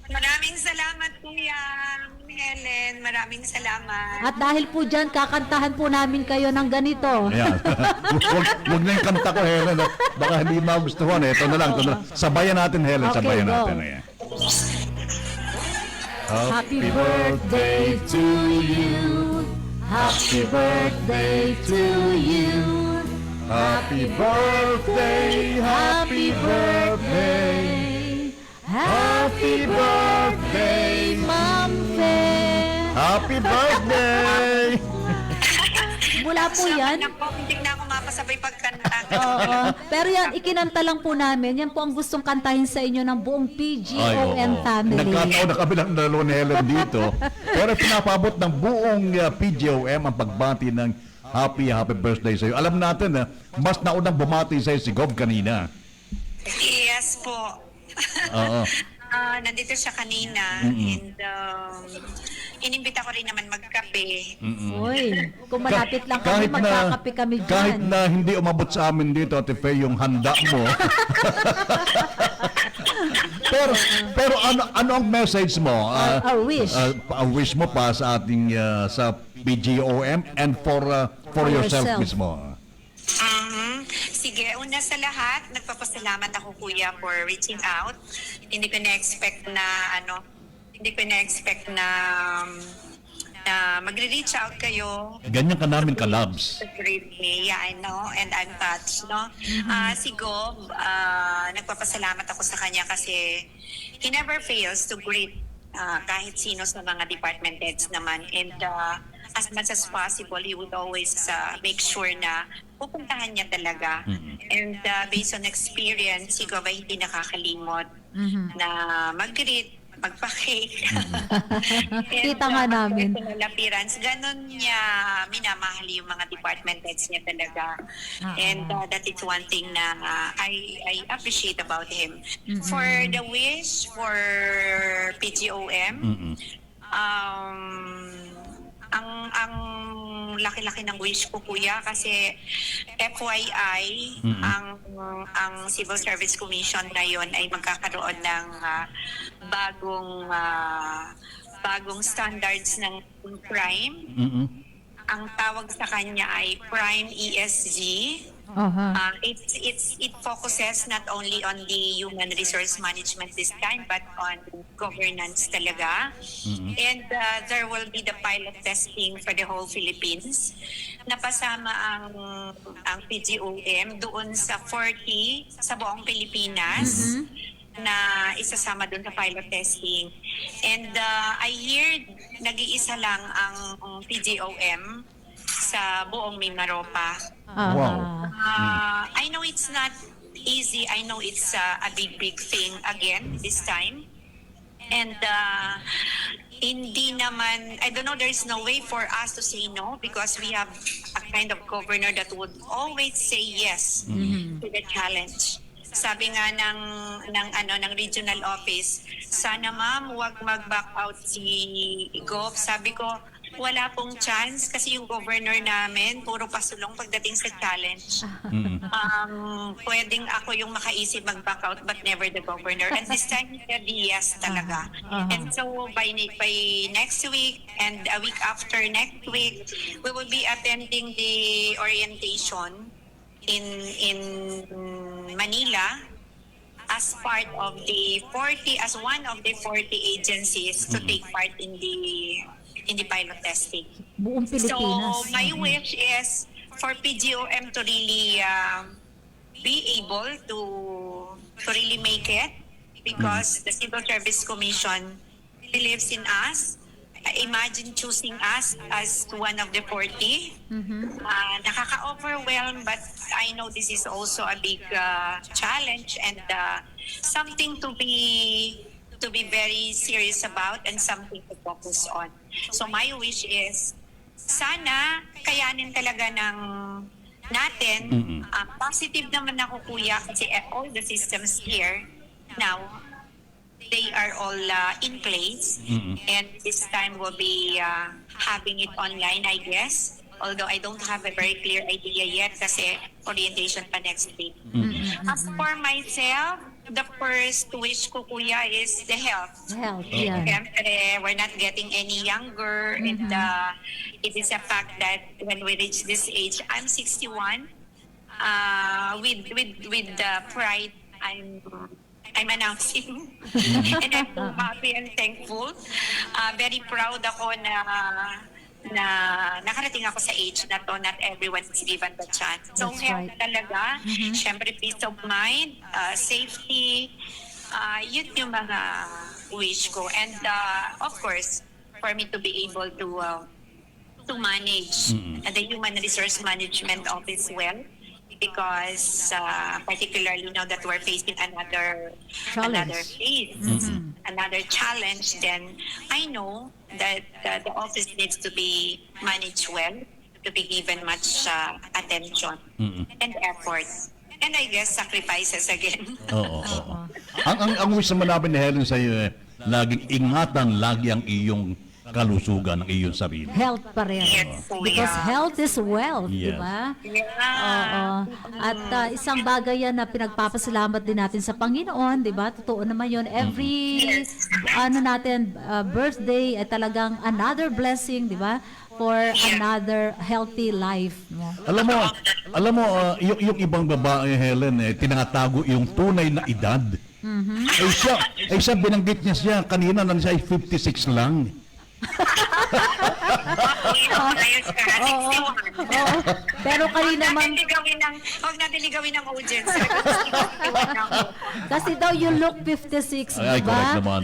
Maraming salamat, Kuya Helen. Maraming salamat. At dahil po dyan, kakantahan po namin kayo ng ganito. Ayan. Huwag na yung kanta ko, Helen. Baka hindi magustuhan. Ito na lang. Sabayan natin, Helen. Okay, Sabayan go. natin. Ayan. Happy birthday to you. Happy birthday to you. Happy birthday, happy birthday, Happy birthday, Ma'am Fe. happy birthday! Mula po yan. Hindi na ako mapasabay pagkanta. Oo. Pero yan, ikinanta lang po namin. Yan po ang gustong kantahin sa inyo ng buong PGOM family. Nagkataon na kami ng dalawa ni Helen dito. Pero pinapabot ng buong PGOM ang pagbati ng happy birthday sa iyo. Alam natin, mas naunang bumati sa si Gov kanina. Yes po. Oo. Nandito siya kanina and inimbita ko rin naman magkape. Uy, kung malapit lang kami, magkakape kami dyan. Kahit na hindi umabot sa amin dito, Ate Fe, yung handa mo. pero ano ang message mo? Our wish. Ang wish mo pa sa ating sa PGOM and for yourself mismo. Sige, una sa lahat, nagpapasalamat ako, Kuya, for reaching out. Hindi ko na-expect na magre-reach out kayo. Ganyan ka namin ka-loves. Yeah, I know, and I'm touched, no? Si Gob, nagpapasalamat ako sa kanya kasi he never fails to greet kahit sino sa mga department heads naman. And as much as possible, he would always make sure na pupuntahan niya talaga. And based on experience, si Gob ay hindi nakakalimot na mag-greet, magpa-cake. Kita nga namin. Personal appearance, ganun niya minamahal yung mga department heads niya talaga. And that is one thing na I appreciate about him. For the wish for PGOM, ang laki-laki ng wish ko, kuya, kasi FYI, ang Civil Service Commission ngayon ay magkakaroon ng bagong standards ng crime. Ang tawag sa kanya ay Prime ESG. It focuses not only on the human resource management this time, but on governance talaga. And there will be the pilot testing for the whole Philippines. Napasama ang PGOM doon sa 40 sa buong Pilipinas na isasama doon sa pilot testing. And I hear nag-iisa lang ang PGOM sa buong Mimaropa. Wow. I know it's not easy. I know it's a big thing again this time. And hindi naman, I don't know, there's no way for us to say no because we have a kind of governor that would always say yes to the challenge. Sabi nga ng regional office, sana ma'am, huwag mag-back out si Gov. Sabi ko, wala pong chance kasi yung governor namin, puro pasulong pagdating sa challenge. Pwedeng ako yung makaisip mag-back out but never the governor. And this time, he said yes talaga. And so by next week and a week after next week, we will be attending the orientation in Manila as part of the 40, as one of the 40 agencies to take part in the pilot testing. Buong Pilipinas. So my wish is for PGOM to really be able to really make it because the Civil Service Commission believes in us. Imagine choosing us as one of the 40. Nakaka-overwhelm, but I know this is also a big challenge and something to be very serious about and something to focus on. So my wish is, sana kayanin talaga natin. Positive naman ako, kuya, kasi all the systems here now, they are all in place. And this time we'll be having it online, I guess. Although I don't have a very clear idea yet kasi orientation pa next week. As for myself, the first wish ko, kuya, is the health. Siyempre, we're not getting any younger and it is a fact that when we reach this age, I'm 61. With pride, I'm announcing and I'm so happy and thankful. Very proud ako na nakarating ako sa age na to, not everyone is given the chance. So health talaga, syempre peace of mind, safety, yun yung mga wish ko. And of course, for me to be able to manage the Human Resource Management Office well, because particularly now that we're facing another phase, another challenge, then I know that the office needs to be managed well, to be given much attention and effort. And I guess sacrifices again. Ang wish naman namin ni Helen sa iyo, laging ingatan lagi ang iyong kalusugan ng iyong sarili. Health pa rin. Because health is wealth, di Yes. ba? At isang bagay yan na pinagpapasalamat din natin sa Panginoon, di ba? Totoo naman yun. Every birthday ay talagang another blessing, di ba? For another healthy life. Alam mo, yung ibang babae, Helen, tinatago yung tunay na edad. Siya, binanggit niya kanina nang siya ay 56 lang. Pero kanina Huwag natin ligawin ng audience. kasi daw you look 56, Ay, diba? correct naman.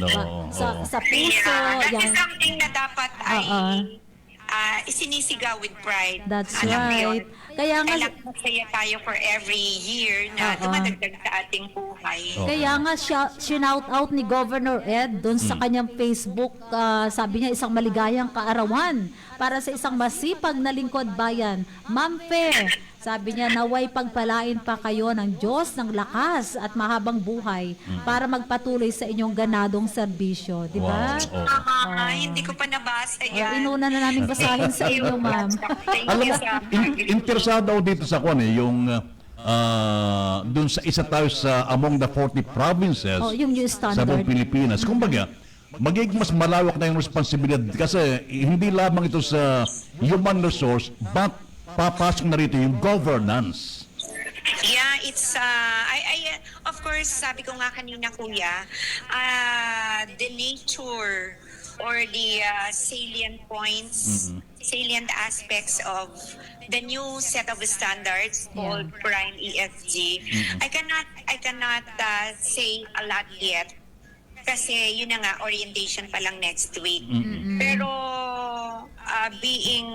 Sa puso. That's something na dapat ay isinisigaw with pride. That's Alam mo yun? right. Kaya nga, masaya tayo for every year na dumadagdag sa ating buhay. Kaya nga shinout out ni Governor Ed doon sa kanyang Facebook, sabi niya isang maligayang kaarawan para sa isang masipag na lingkod bayan. Ma'am Fe, Sabi niya, naway pagpalain pa kayo ng Diyos ng lakas at mahabang buhay para magpatuloy sa inyong ganadong serbisyo. Di ba? Wow. Oh. Hindi ko pa nabasa yan. Inuna na namin basahin sa inyo, ma'am. Alam mo, interesado ako dito sa yung dun sa isa tayo sa among the 40 provinces Yung new sa standard. buong Pilipinas. Kumbaga, magiging mas malawak na yung responsibilidad kasi hindi lamang ito sa human resource but papasok na rito yung governance. Yeah, it's of course, sabi ko nga kanina, kuya, the nature or the salient points, salient aspects of the new set of standards called Prime ESG. I cannot say a lot yet kasi yun na nga, orientation pa lang next week. Pero being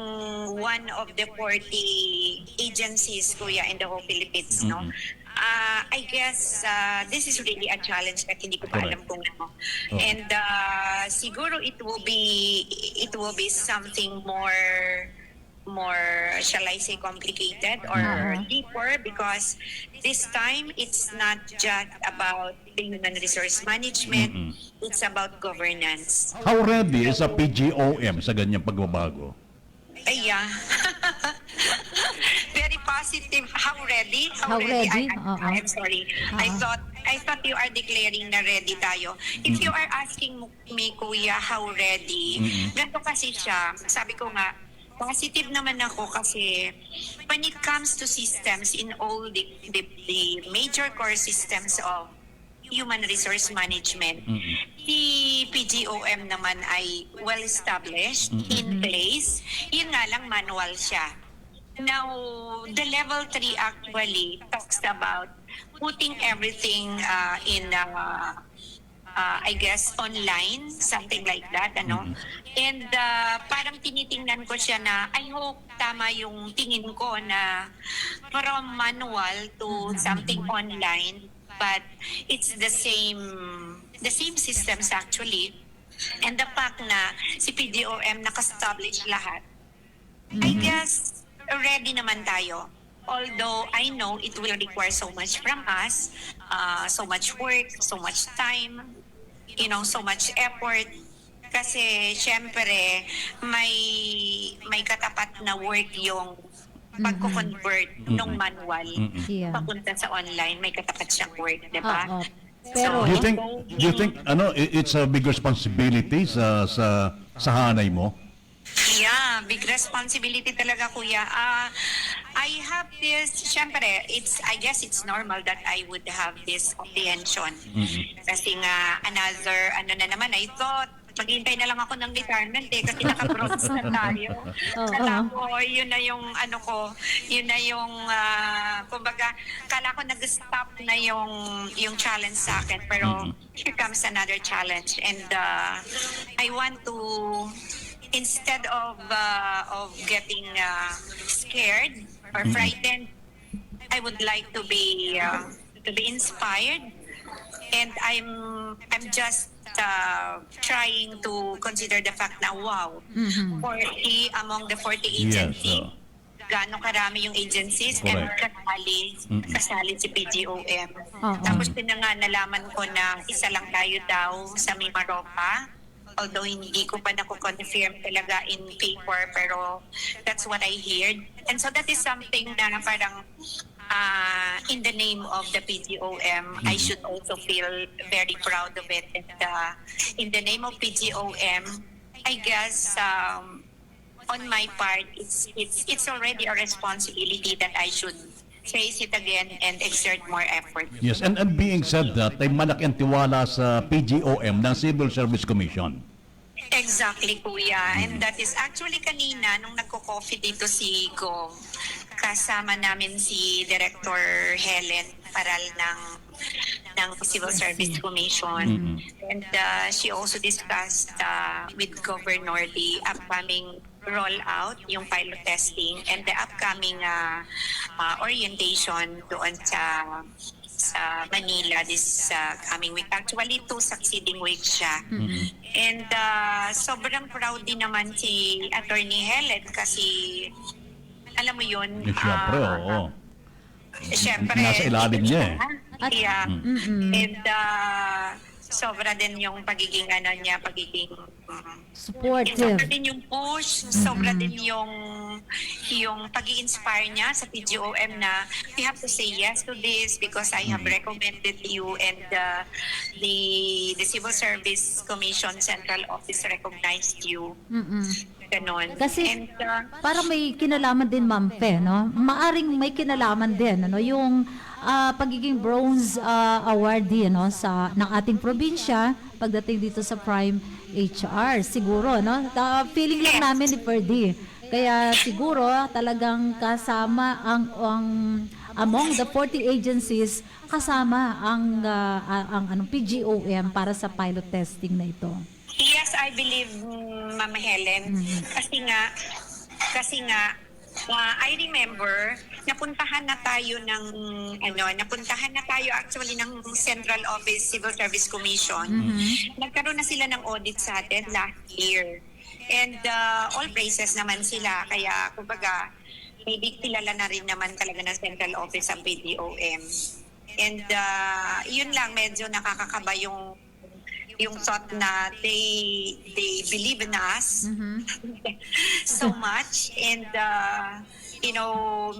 one of the 40 agencies, kuya, in the whole Philippines, no? I guess this is really a challenge that hindi ko pa alam kung ano. And siguro it will be something more, shall I say, complicated or deeper, because this time it's not just about the human resource management, it's about governance. How ready is a PGOM sa ganyang pagbabago? Yeah. Very positive. How ready? How ready? I'm sorry. I thought you are declaring na ready tayo. If you are asking me, kuya, how ready? Ganito kasi siya. Sabi ko nga, positive naman ako kasi when it comes to systems in all the major core systems of human resource management, the PGOM naman ay well-established, in place. Yun nga lang, manual siya. Now, the level 3 actually talks about putting everything in I guess online, something like that, ano. And parang tinitingnan ko siya na I hope tama yung tingin ko na from manual to something online, but it's the same systems actually. And the fact na si PGOM naka-establish lahat, I guess ready naman tayo. Although I know it will require so much from us, so much work, so much time, so much effort. Kasi syempre may katapat na work yung pagko-convert ng manual papunta sa online. May katapat siyang work, di ba? Pero Do you think it's a big responsibility sa hanay mo? Yeah, big responsibility talaga, kuya. I have this, syempre, I guess it's normal that I would have this apprehension. Kasi nga, another, na naman, I thought, maghintay na lang ako ng retirement kasi naka-bronze na tayo. Kala ko, yun na yung kumbaga, kala ko nag-stop na yung challenge sa akin. Pero here comes another challenge. And I want to, instead of getting scared or frightened, I would like to be inspired. And I'm just trying to consider the fact na wow, 40 among the 40 agencies, gaano karami yung agencies and kasali si PGOM. Tapos din nga nalaman ko na isa lang tayo daw sa Mimaropa, although hindi ko pa confirm talaga in paper, pero that's what I heard. And so that is something na parang in the name of the PGOM, I should also feel very proud of it. And in the name of PGOM, I guess on my part, it's already a responsibility that I should face it again and exert more effort. Yes, and being said that, ay malaki ang tiwala sa PGOM ng Civil Service Commission. Exactly, kuya. And that is actually kanina, nung nagko-coffee dito si Gov, kasama namin si Director Helen Paral ng Civil Service Commission. And she also discussed with Governor the upcoming rollout, yung pilot testing, and the upcoming orientation doon sa Manila this coming week. Actually, 2 succeeding weeks siya. And sobrang proud din naman si Attorney Helen kasi alam mo yun, Siyempre, oo. Siyempre, Nasa ilalim niya eh. Yeah. And sobra din yung pagiging Supportive. sobra din yung push, sobra din yung pag-i-inspire niya sa PGOM na we have to say yes to this because I have recommended you and the Civil Service Commission Central Office recognized you. Ganon. Kasi And, parang may kinalaman din, Ma'am Fe, no? Maaring may kinalaman din, ano, yung pagiging bronze awardee, no, ng ating probinsya pagdating dito sa Prime HR. Siguro, no? Feeling lang namin ni Ferdy. Kaya siguro talagang kasama ang among the 40 agencies kasama ang PGOM para sa pilot testing na ito. yes, I believe, Ma'am Helen. Kasi nga, I remember, napuntahan na tayo actually ng Central Office Civil Service Commission. Nagkaroon na sila ng audit sa atin last year. And all praises naman sila. Kaya, kumbaga, maybe kilala na rin naman talaga ng Central Office ang PDOM. And yun lang, medyo nakakakaba yung thought na they believe in us so much and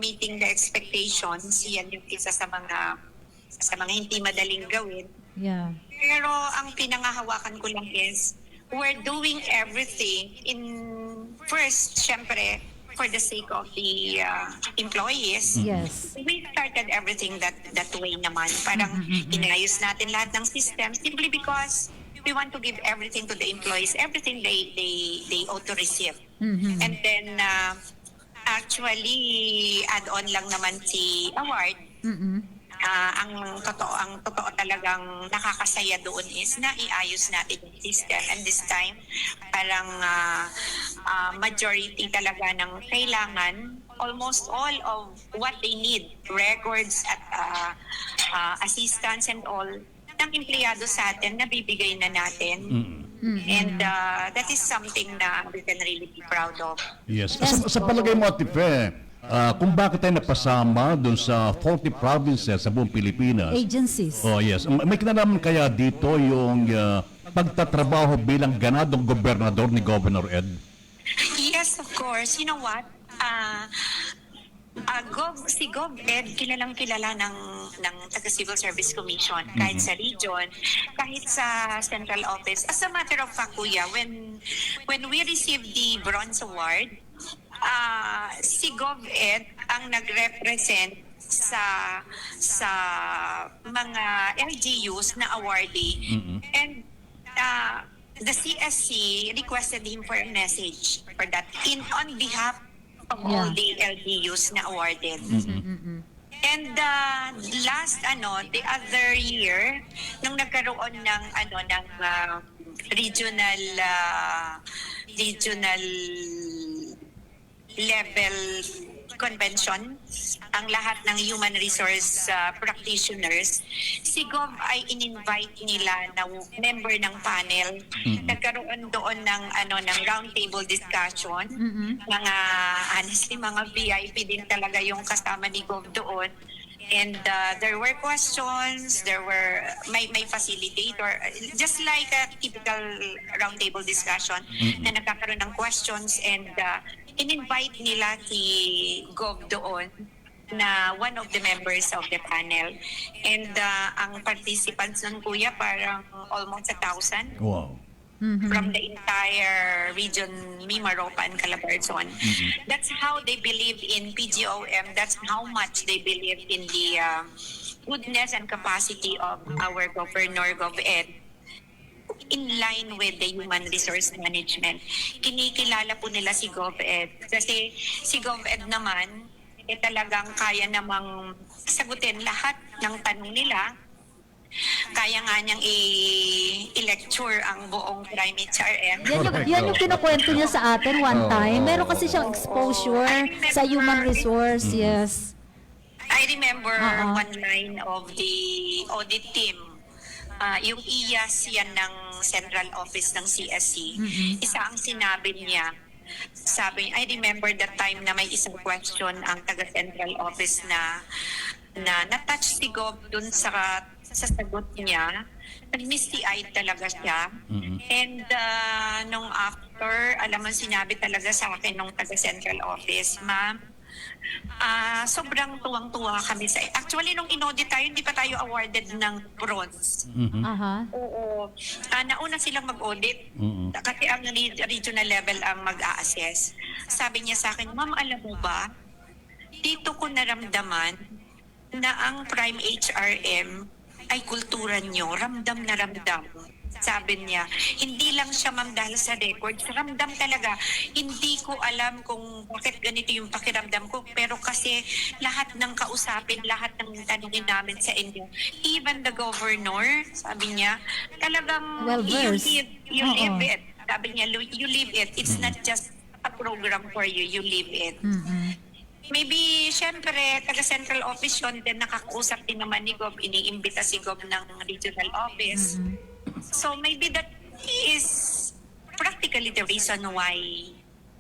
meeting the expectations, yan yung isa sa mga hindi madaling gawin. Yeah. Pero ang pinangahawakan ko lang is we're doing everything first, syempre, for the sake of the employees. Yes. We started everything that way naman. Parang inayos natin lahat ng system simply because we want to give everything to the employees, everything they ought to receive. And then actually add-on lang naman si award. Ang totoo talagang nakakasaya doon is na iayos natin yung system, and this time parang majority talaga ng kailangan, almost all of what they need, records at assistance and all ng empleyado sa atin, nabibigay na natin. And that is something na we can really be proud of. Yes. Sa palagay mo, Ate Fe, kung bakit tayo napasama doon sa 40 provinces sa buong Pilipinas? Agencies. Oh, yes. May kinalaman kaya dito yung pagtatrabaho bilang ganadong gobernador ni Governor Ed? Yes, of course. You know what? Si Gov Ed, kilalang-kilala ng taga-Civil Service Commission, kahit sa region, kahit sa central office. As a matter of fact, Kuya, when we received the Bronze Award, si Gov Ed ang nag-represent sa mga LGUs na awardee. And the CSC requested him for a message for that on behalf of all the LGUs na awarded. And last the other year nung nagkaroon ng regional level convention ang lahat ng human resource practitioners, si Gov ay in-invite nila na member ng panel. Nagkaroon doon ng round table discussion. Honestly, mga VIP din talaga yung kasama ni Gov doon. And there were questions, may facilitator, just like a typical roundtable discussion na nagkakaroon ng questions, and in-invite nila si Gov doon na one of the members of the panel. And ang participants nun, Kuya, parang almost 1,000. Wow. From the entire region, Mimaropa and Calabarzon. That's how they believe in PGOM. That's how much they believe in the goodness and capacity of our Governor Gov Ed in line with the human resource management. Kinikilala po nila si Gov Ed kasi si Gov Ed naman talagang kaya namang sagutin lahat ng tanong nila. Kaya nga niyang i-lecture ang buong Prime HRM. Yan yung kinukwento niya sa atin one time. Meron kasi siyang exposure sa human resource. Yes. I remember one line of the audit team. Yung IAS yan ng Central Office ng CSC. Isa ang sinabi niya, I remember the time na may isang question ang taga-central office na na-touch si Gob dun sa sagot niya. Nag-misty-eyed talaga siya. And nung after, alam mo, sinabi talaga sa akin nung taga-central office, ma'am, sobrang tuwang-tuwa kami sa... Actually, nung in-audit tayo, hindi pa tayo awarded ng bronze. Aha. Oo. Nauna silang mag-audit. Kasi ang regional level ang mag-a-assess. Sabi niya sa akin, ma'am, alam mo ba, dito ko naramdaman na ang Prime HRM ay kultura nyo, ramdam na ramdam. Sabi niya, hindi lang siya, ma'am, dahil sa records, ramdam talaga. Hindi ko alam kung bakit ganito yung pakiramdam ko, pero kasi lahat ng kausapin, lahat ng tanongin namin sa inyo, even the governor, sabi niya, talagang Well-versed. you live it. Sabi niya, you live it. It's not just a program for you, you live it. Maybe, syempre, taga-central office yun, then nakakausap din naman ni Gob, iniimbita si Gob ng regional office. So maybe that is practically the reason why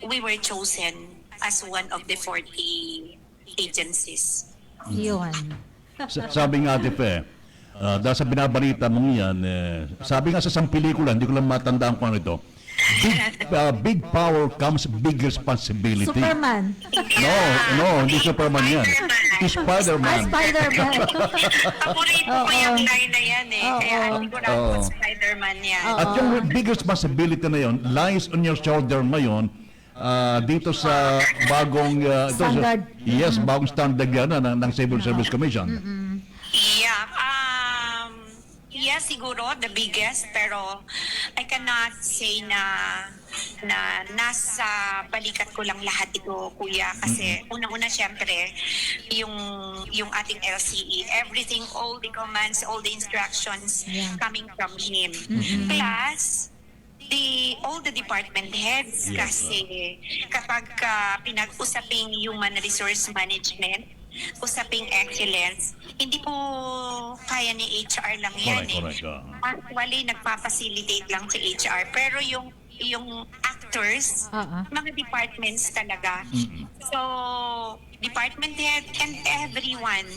we were chosen as one of the 40 agencies. Yun. Sabi nga, Tipe, dahil sa binabalita mong yan, sabi nga sa isang pelikula, hindi ko lang matandaan kung ano ito, big power comes big responsibility. Superman. No, hindi Superman yan. Spider-Man. Spider-Man. Paborito ko yung line na yan eh. Kaya sigurado Spider-Man yan. At yung big responsibility na yon lies on your shoulder ngayon dito sa bagong Standard. bagong standard yan ng Civil Service Commission. Yeah, siguro the biggest, pero I cannot say na nasa balikat ko lang lahat ito, kuya, kasi unang-una syempre yung ating LCE, everything, all the commands, all the instructions coming from him. Plus all the department heads, kasi kapag pinag-usaping human resource management, usaping excellence, hindi po kaya ni HR lang yan. Correct. Actually, nagpa-facilitate lang si HR. Pero yung actors, mga departments talaga. So, department head and everyone.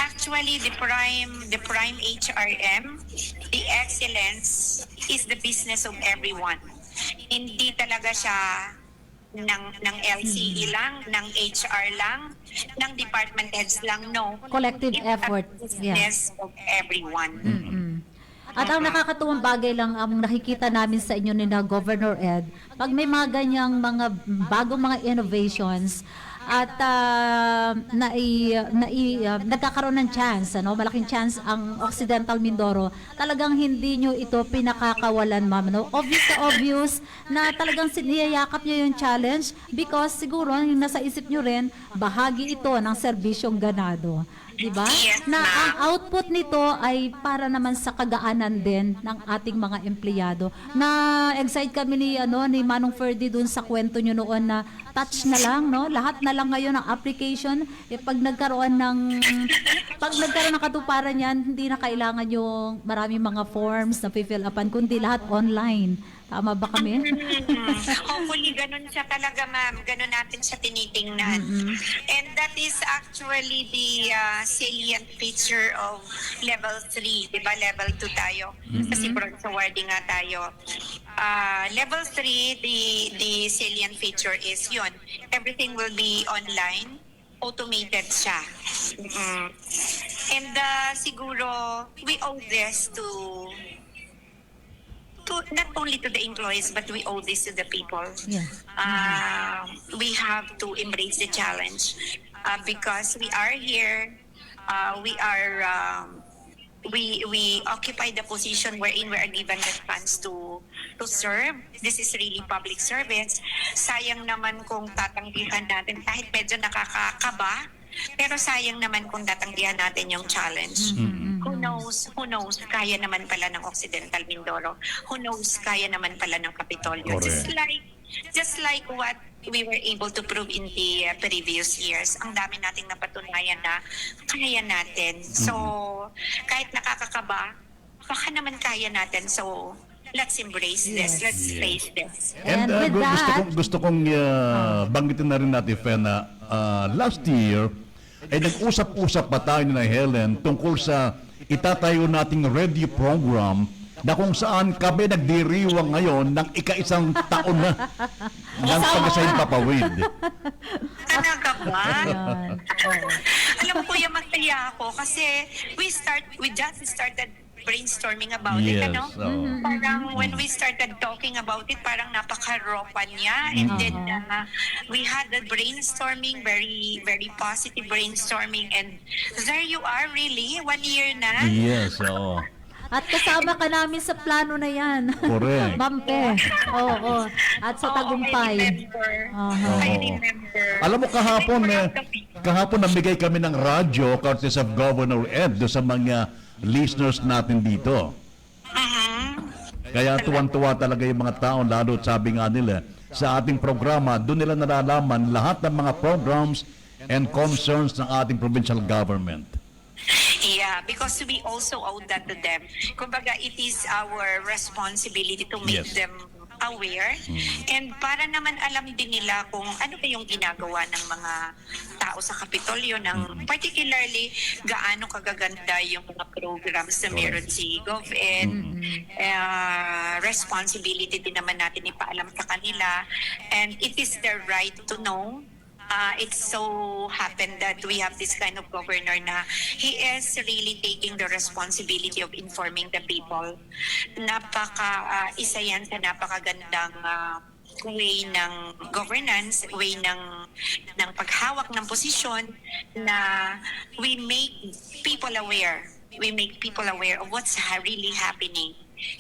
Actually, the prime HRM, the excellence is the business of everyone. Hindi talaga siya ng LCE lang, ng HR lang, ng department heads lang, no. Collective effort. Business of everyone. At ang nakakatuwang bagay lang ang nakikita namin sa inyo ni na Governor Ed, pag may mga ganyang mga bagong mga innovations at nagkakaroon ng chance, malaking chance ang Occidental Mindoro, talagang hindi nyo ito pinakakawalan, ma'am. Obvious na talagang siniyayakap nyo yung challenge because siguro yung nasa isip nyo rin, bahagi ito ng serbisyong ganado. Diba? Na ang output nito ay para naman sa kagaanan din ng ating mga empleyado. Na excited kami ni Manong Ferdy dun sa kwento nyo noon na touch na lang, no? Lahat na lang ngayon ng application, pag nagkaroon ng katuparan yan, hindi na kailangan yung maraming mga forms na fill upan, kundi lahat online. Tama ba kami? Hopefully, ganun siya talaga, ma'am. Ganun natin siya tinitingnan. And that is actually the salient feature of level 3. Diba? Level 2 tayo. Kasi bronze awarding nga tayo. Level 3, the salient feature is yun. Everything will be online. Automated siya. And siguro, we owe this to not only to the employees, but we owe this to the people. We have to embrace the challenge because we are here. We occupy the position wherein we are given the chance to serve. This is really public service. Sayang naman kung tatanggihan natin, kahit medyo nakakakaba, pero sayang naman kung tatanggihan natin yung challenge. Who knows, kaya naman pala ng Occidental Mindoro. Who knows, kaya naman pala ng Kapitolyo. Just like what we were able to prove in the previous years. Ang dami nating napatunayan na kaya natin. So, kahit nakakakaba, baka naman kaya natin. So, let's embrace this, let's face this. And gusto kong banggitin na rin natin, Fe, na last year, ay nag-usap-usap pa tayo na Helen tungkol sa itatayo nating radio program na kung saan kami nagdiriwang ngayon ng ika-isang taon na ng Pag-asahing Papawid. Talaga ba? Alam ko yung masaya ako kasi we just started brainstorming about it, Yes, ano? oo. Parang when we started talking about it, parang napaka-ropa niya. And then we had the brainstorming, very, very positive brainstorming. And there you are, really, 1 year na. Yes, oo. At kasama ka namin sa plano na yan. Correct. Mampe. Oo. At sa tagumpay. I remember. Alam mo, kahapon namigay kami ng radyo courtesy of Governor Ed do sa mga listeners natin dito. Kaya tuwan-tuwa talaga yung mga tao, lalo sabi nga nila, sa ating programa, doon nila nalalaman lahat ng mga programs and concerns ng ating provincial government. Yeah, because we also owe that to them. Kumbaga, it is our responsibility to make Yes. them aware and para naman alam din nila kung ano ba yung ginagawa ng mga tao sa Kapitolyo, ng particularly gaano kagaganda yung mga programs na meron si Gov. And responsibility din naman natin ipaalam sa kanila, and it is their right to know. It's so happened that we have this kind of governor na he is really taking the responsibility of informing the people. Isa yan sa napakagandang way ng governance, way ng paghawak ng posisyon na we make people aware. We make people aware of what's really happening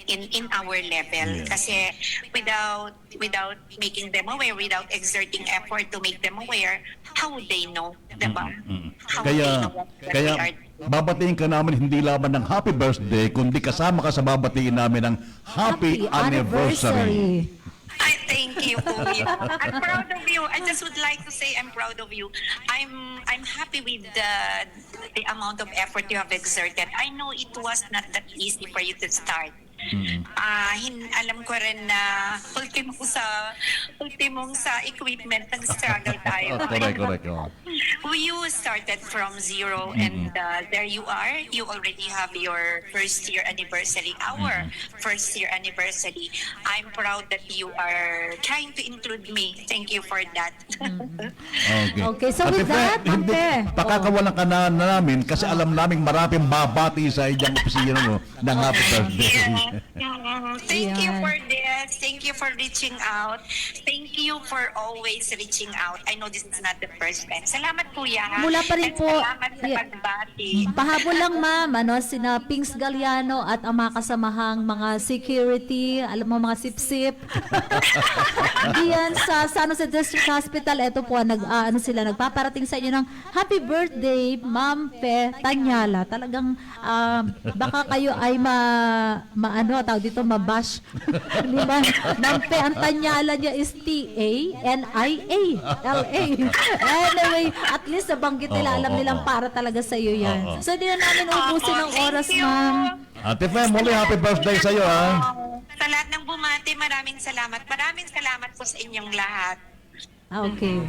in our level. Kasi without making them aware, without exerting effort to make them aware, how would they know, diba? How would they know what we Kaya are. babatiin ka namin hindi laban ng happy birthday, kundi kasama ka sa babatiin namin ng happy anniversary. I thank you, Kuya. I'm proud of you. I just would like to say I'm proud of you. I'm happy with the amount of effort you have exerted. I know it was not that easy for you to start. Alam ko rin na ultimong sa equipment nag-struggle tayo. Correct. You started from zero and there you are. You already have your first year anniversary, our first year anniversary. I'm proud that you are trying to include me. Thank you for that. Okay, so with that, Mampe. Pakakawalan ka na namin kasi alam naming maraming babati sa inyong opisina mo ng happy birthday. Thank you for this. Thank you for reaching out. Thank you for always reaching out. I know this is not the first time. Salamat, Kuya. Mula pa rin And po. Salamat sa pagbati. Pahabol lang, ma'am, sina Pings Galliano at ang mga kasamahang mga security, alam mo, mga sip-sip. Diyan sa San Jose District Hospital, eto po, nagpaparating sa inyo ng happy birthday, Ma'am Fe Tanyala. Talagang, baka kayo ay tawag dito, mabash. Di ba? Ma'am Fe, ang Tanyala niya is T-A-N-I-A-L-A. Anyway, at least nabanggit nila, alam nilang para talaga sa iyo yan. So, di na namin ubusin ng oras, ma'am. Ate Fe, muli happy birthday sa iyo, ha? Sa lahat ng bumati, maraming salamat. Maraming salamat po sa inyong lahat. Okay.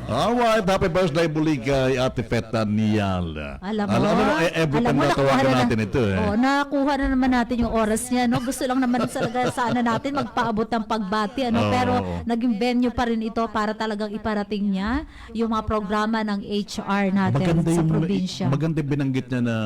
Alright, happy birthday muli kay Ate Fe Tanyala. Alam mo, every time natawagan natin ito, eh. Nakakuha na naman natin yung oras niya, no? Gusto lang naman sana natin magpaabot ng pagbati, ano? Pero naging venue pa rin ito para talagang iparating niya yung mga programa ng HR natin sa probinsya. Maganda binanggit niya na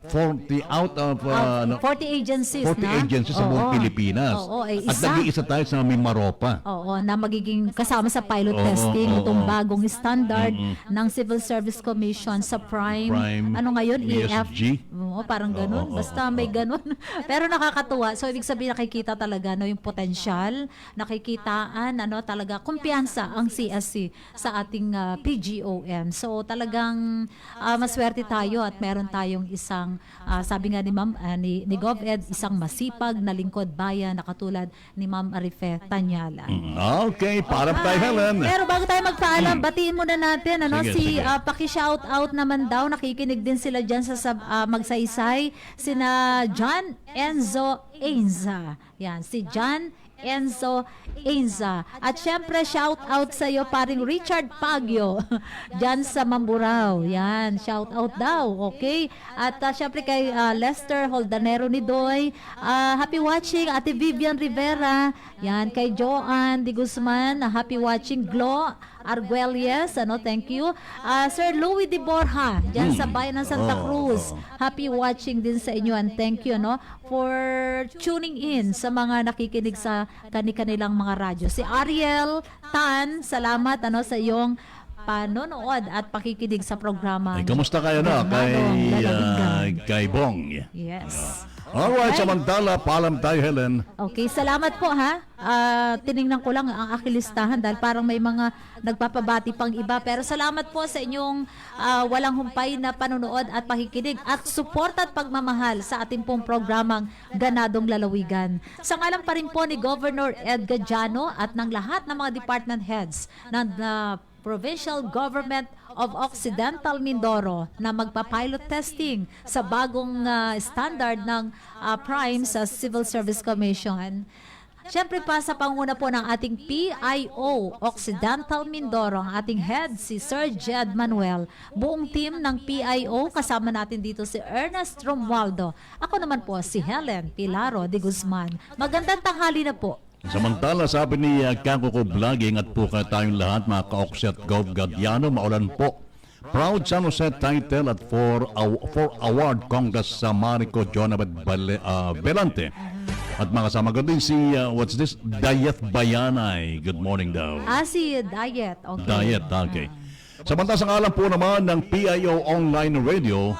40 out of 40 agencies 40 na? agencies sa buong Pilipinas. At nag-iisa tayo sa Mimaropa. Oo, na magiging kasama sa pilot testing itong bagong standard ng Civil Service Commission sa Prime. Ano ngayon? ESG? Oo, parang ganun. Basta may ganun. Pero nakakatuwa. So, ibig sabihin nakikita talaga yung potensyal, nakikitaan, talaga kumpiyansa ang CSC sa ating PGOM. So, talagang maswerte tayo at meron tayong isang isang, sabi nga ni Ma'am, ni GovEd, isang masipag na lingkod bayan na katulad ni Ma'am Arife Tanyala. Okay, paalam tayo, Helen. Pero bago tayo magpaalam, batiin muna natin Sige, sige. paki-shout out naman daw, nakikinig din sila diyan sa Magsaysay, sina John Enzo Ainza. Yan, si John Enzo Ainza. At syempre, shout out sa iyo paring Richard Pagyo diyan sa Mamburao. Yan, shout out daw, okay? At syempre kay Lester Holdanero ni Doy. Happy watching Ate Vivian Rivera. Yan, kay Joanne Di Guzman, happy watching. Glo Arguelles, thank you. Sir Louis de Borja, dyan sa bayan ng Santa Cruz. Happy watching din sa inyo and thank you for tuning in sa mga nakikinig sa kanilang mga radyo. Si Ariel Tan, salamat sa iyong panonood at pakikinig sa programa. Kamusta kayo na kay Bong? Yes. Alright, samantala, paalam tayo, Helen. Okay, salamat po ha. Tiningnan ko lang ang aking listahan dahil parang may mga nagpapabati pang iba. Pero salamat po sa inyong walang humpay na panonood at pakikinig at support at pagmamahal sa ating pong programang Ganadong Lalawigan. Sa ngalan pa rin po ni Governor Ed Gadiano at ng lahat ng mga department heads ng Provincial Government of Occidental Mindoro na magpa-pilot testing sa bagong standard ng Prime sa Civil Service Commission. Siyempre pa sa panguna po ng ating PIO Occidental Mindoro, ang ating head si Sir Jed Manuel, buong team ng PIO, kasama natin dito si Ernest Romualdo. Ako naman po si Helen Pilaro de Guzman. Magandang tanghali na po. Samantala, sabi ni Kako ko Vlogging at po tayong lahat, mga ka-Oxy at Gov Gadiano, maulan po. Proud San Jose title at for award Congress sa Marico Jonabet Belante. At mga kasama ko din si, what's this? Dayet Bayanay. Good morning daw. Si Dayet. Okay. Dayet, okay. Samantala sa ngalan po naman ng PIO Online Radio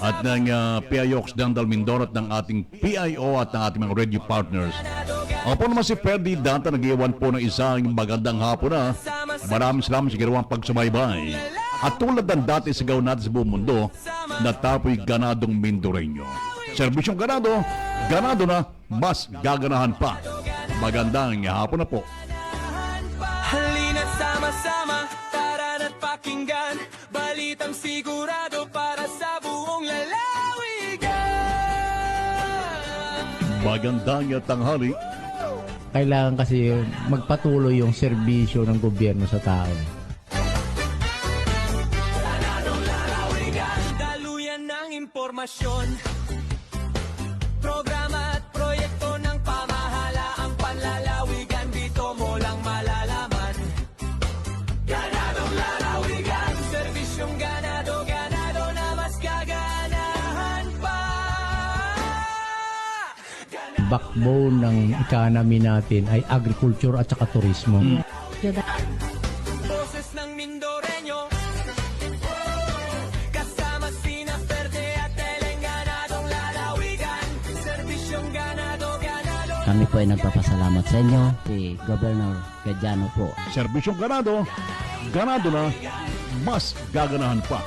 at ng PIO Occidental Mindoro at ng ating PIO at ng ating mga radio partners. Ako po naman si Ferdy Danta, nag-iwan po ng isang magandang hapon na. Maraming salamat sa ginawang pagsubaybay. At tulad ng dati sigaw natin sa buong mundo, na tapoy ganadong Mindoreño. Serbisyong ganado, ganado na, mas gaganahan pa. Magandang hapon na po. Halina't sama-sama, tara na't pakinggan, balitang sigurado para sa buong lalawigan. Magandang tanghali. Kailangan kasi magpatuloy yung serbisyo ng gobyerno sa tao. Daluyan ng impormasyon, programa at proyekto ng pamahalaang panlalawigan, dito mo lang malalaman. Ganadong lalawigan, serbisyong ganado, ganado na mas gaganahan pa. Backbone ng economy natin ay agriculture at saka turismo. Boses ng Mindoreño, kasama sina Verde at Eleng, ganadong lalawigan, serbisyong ganado, ganado. Kami po ay nagpapasalamat sa inyo, si Governor Gadiano po. Serbisyong ganado, ganado na, mas gaganahan pa.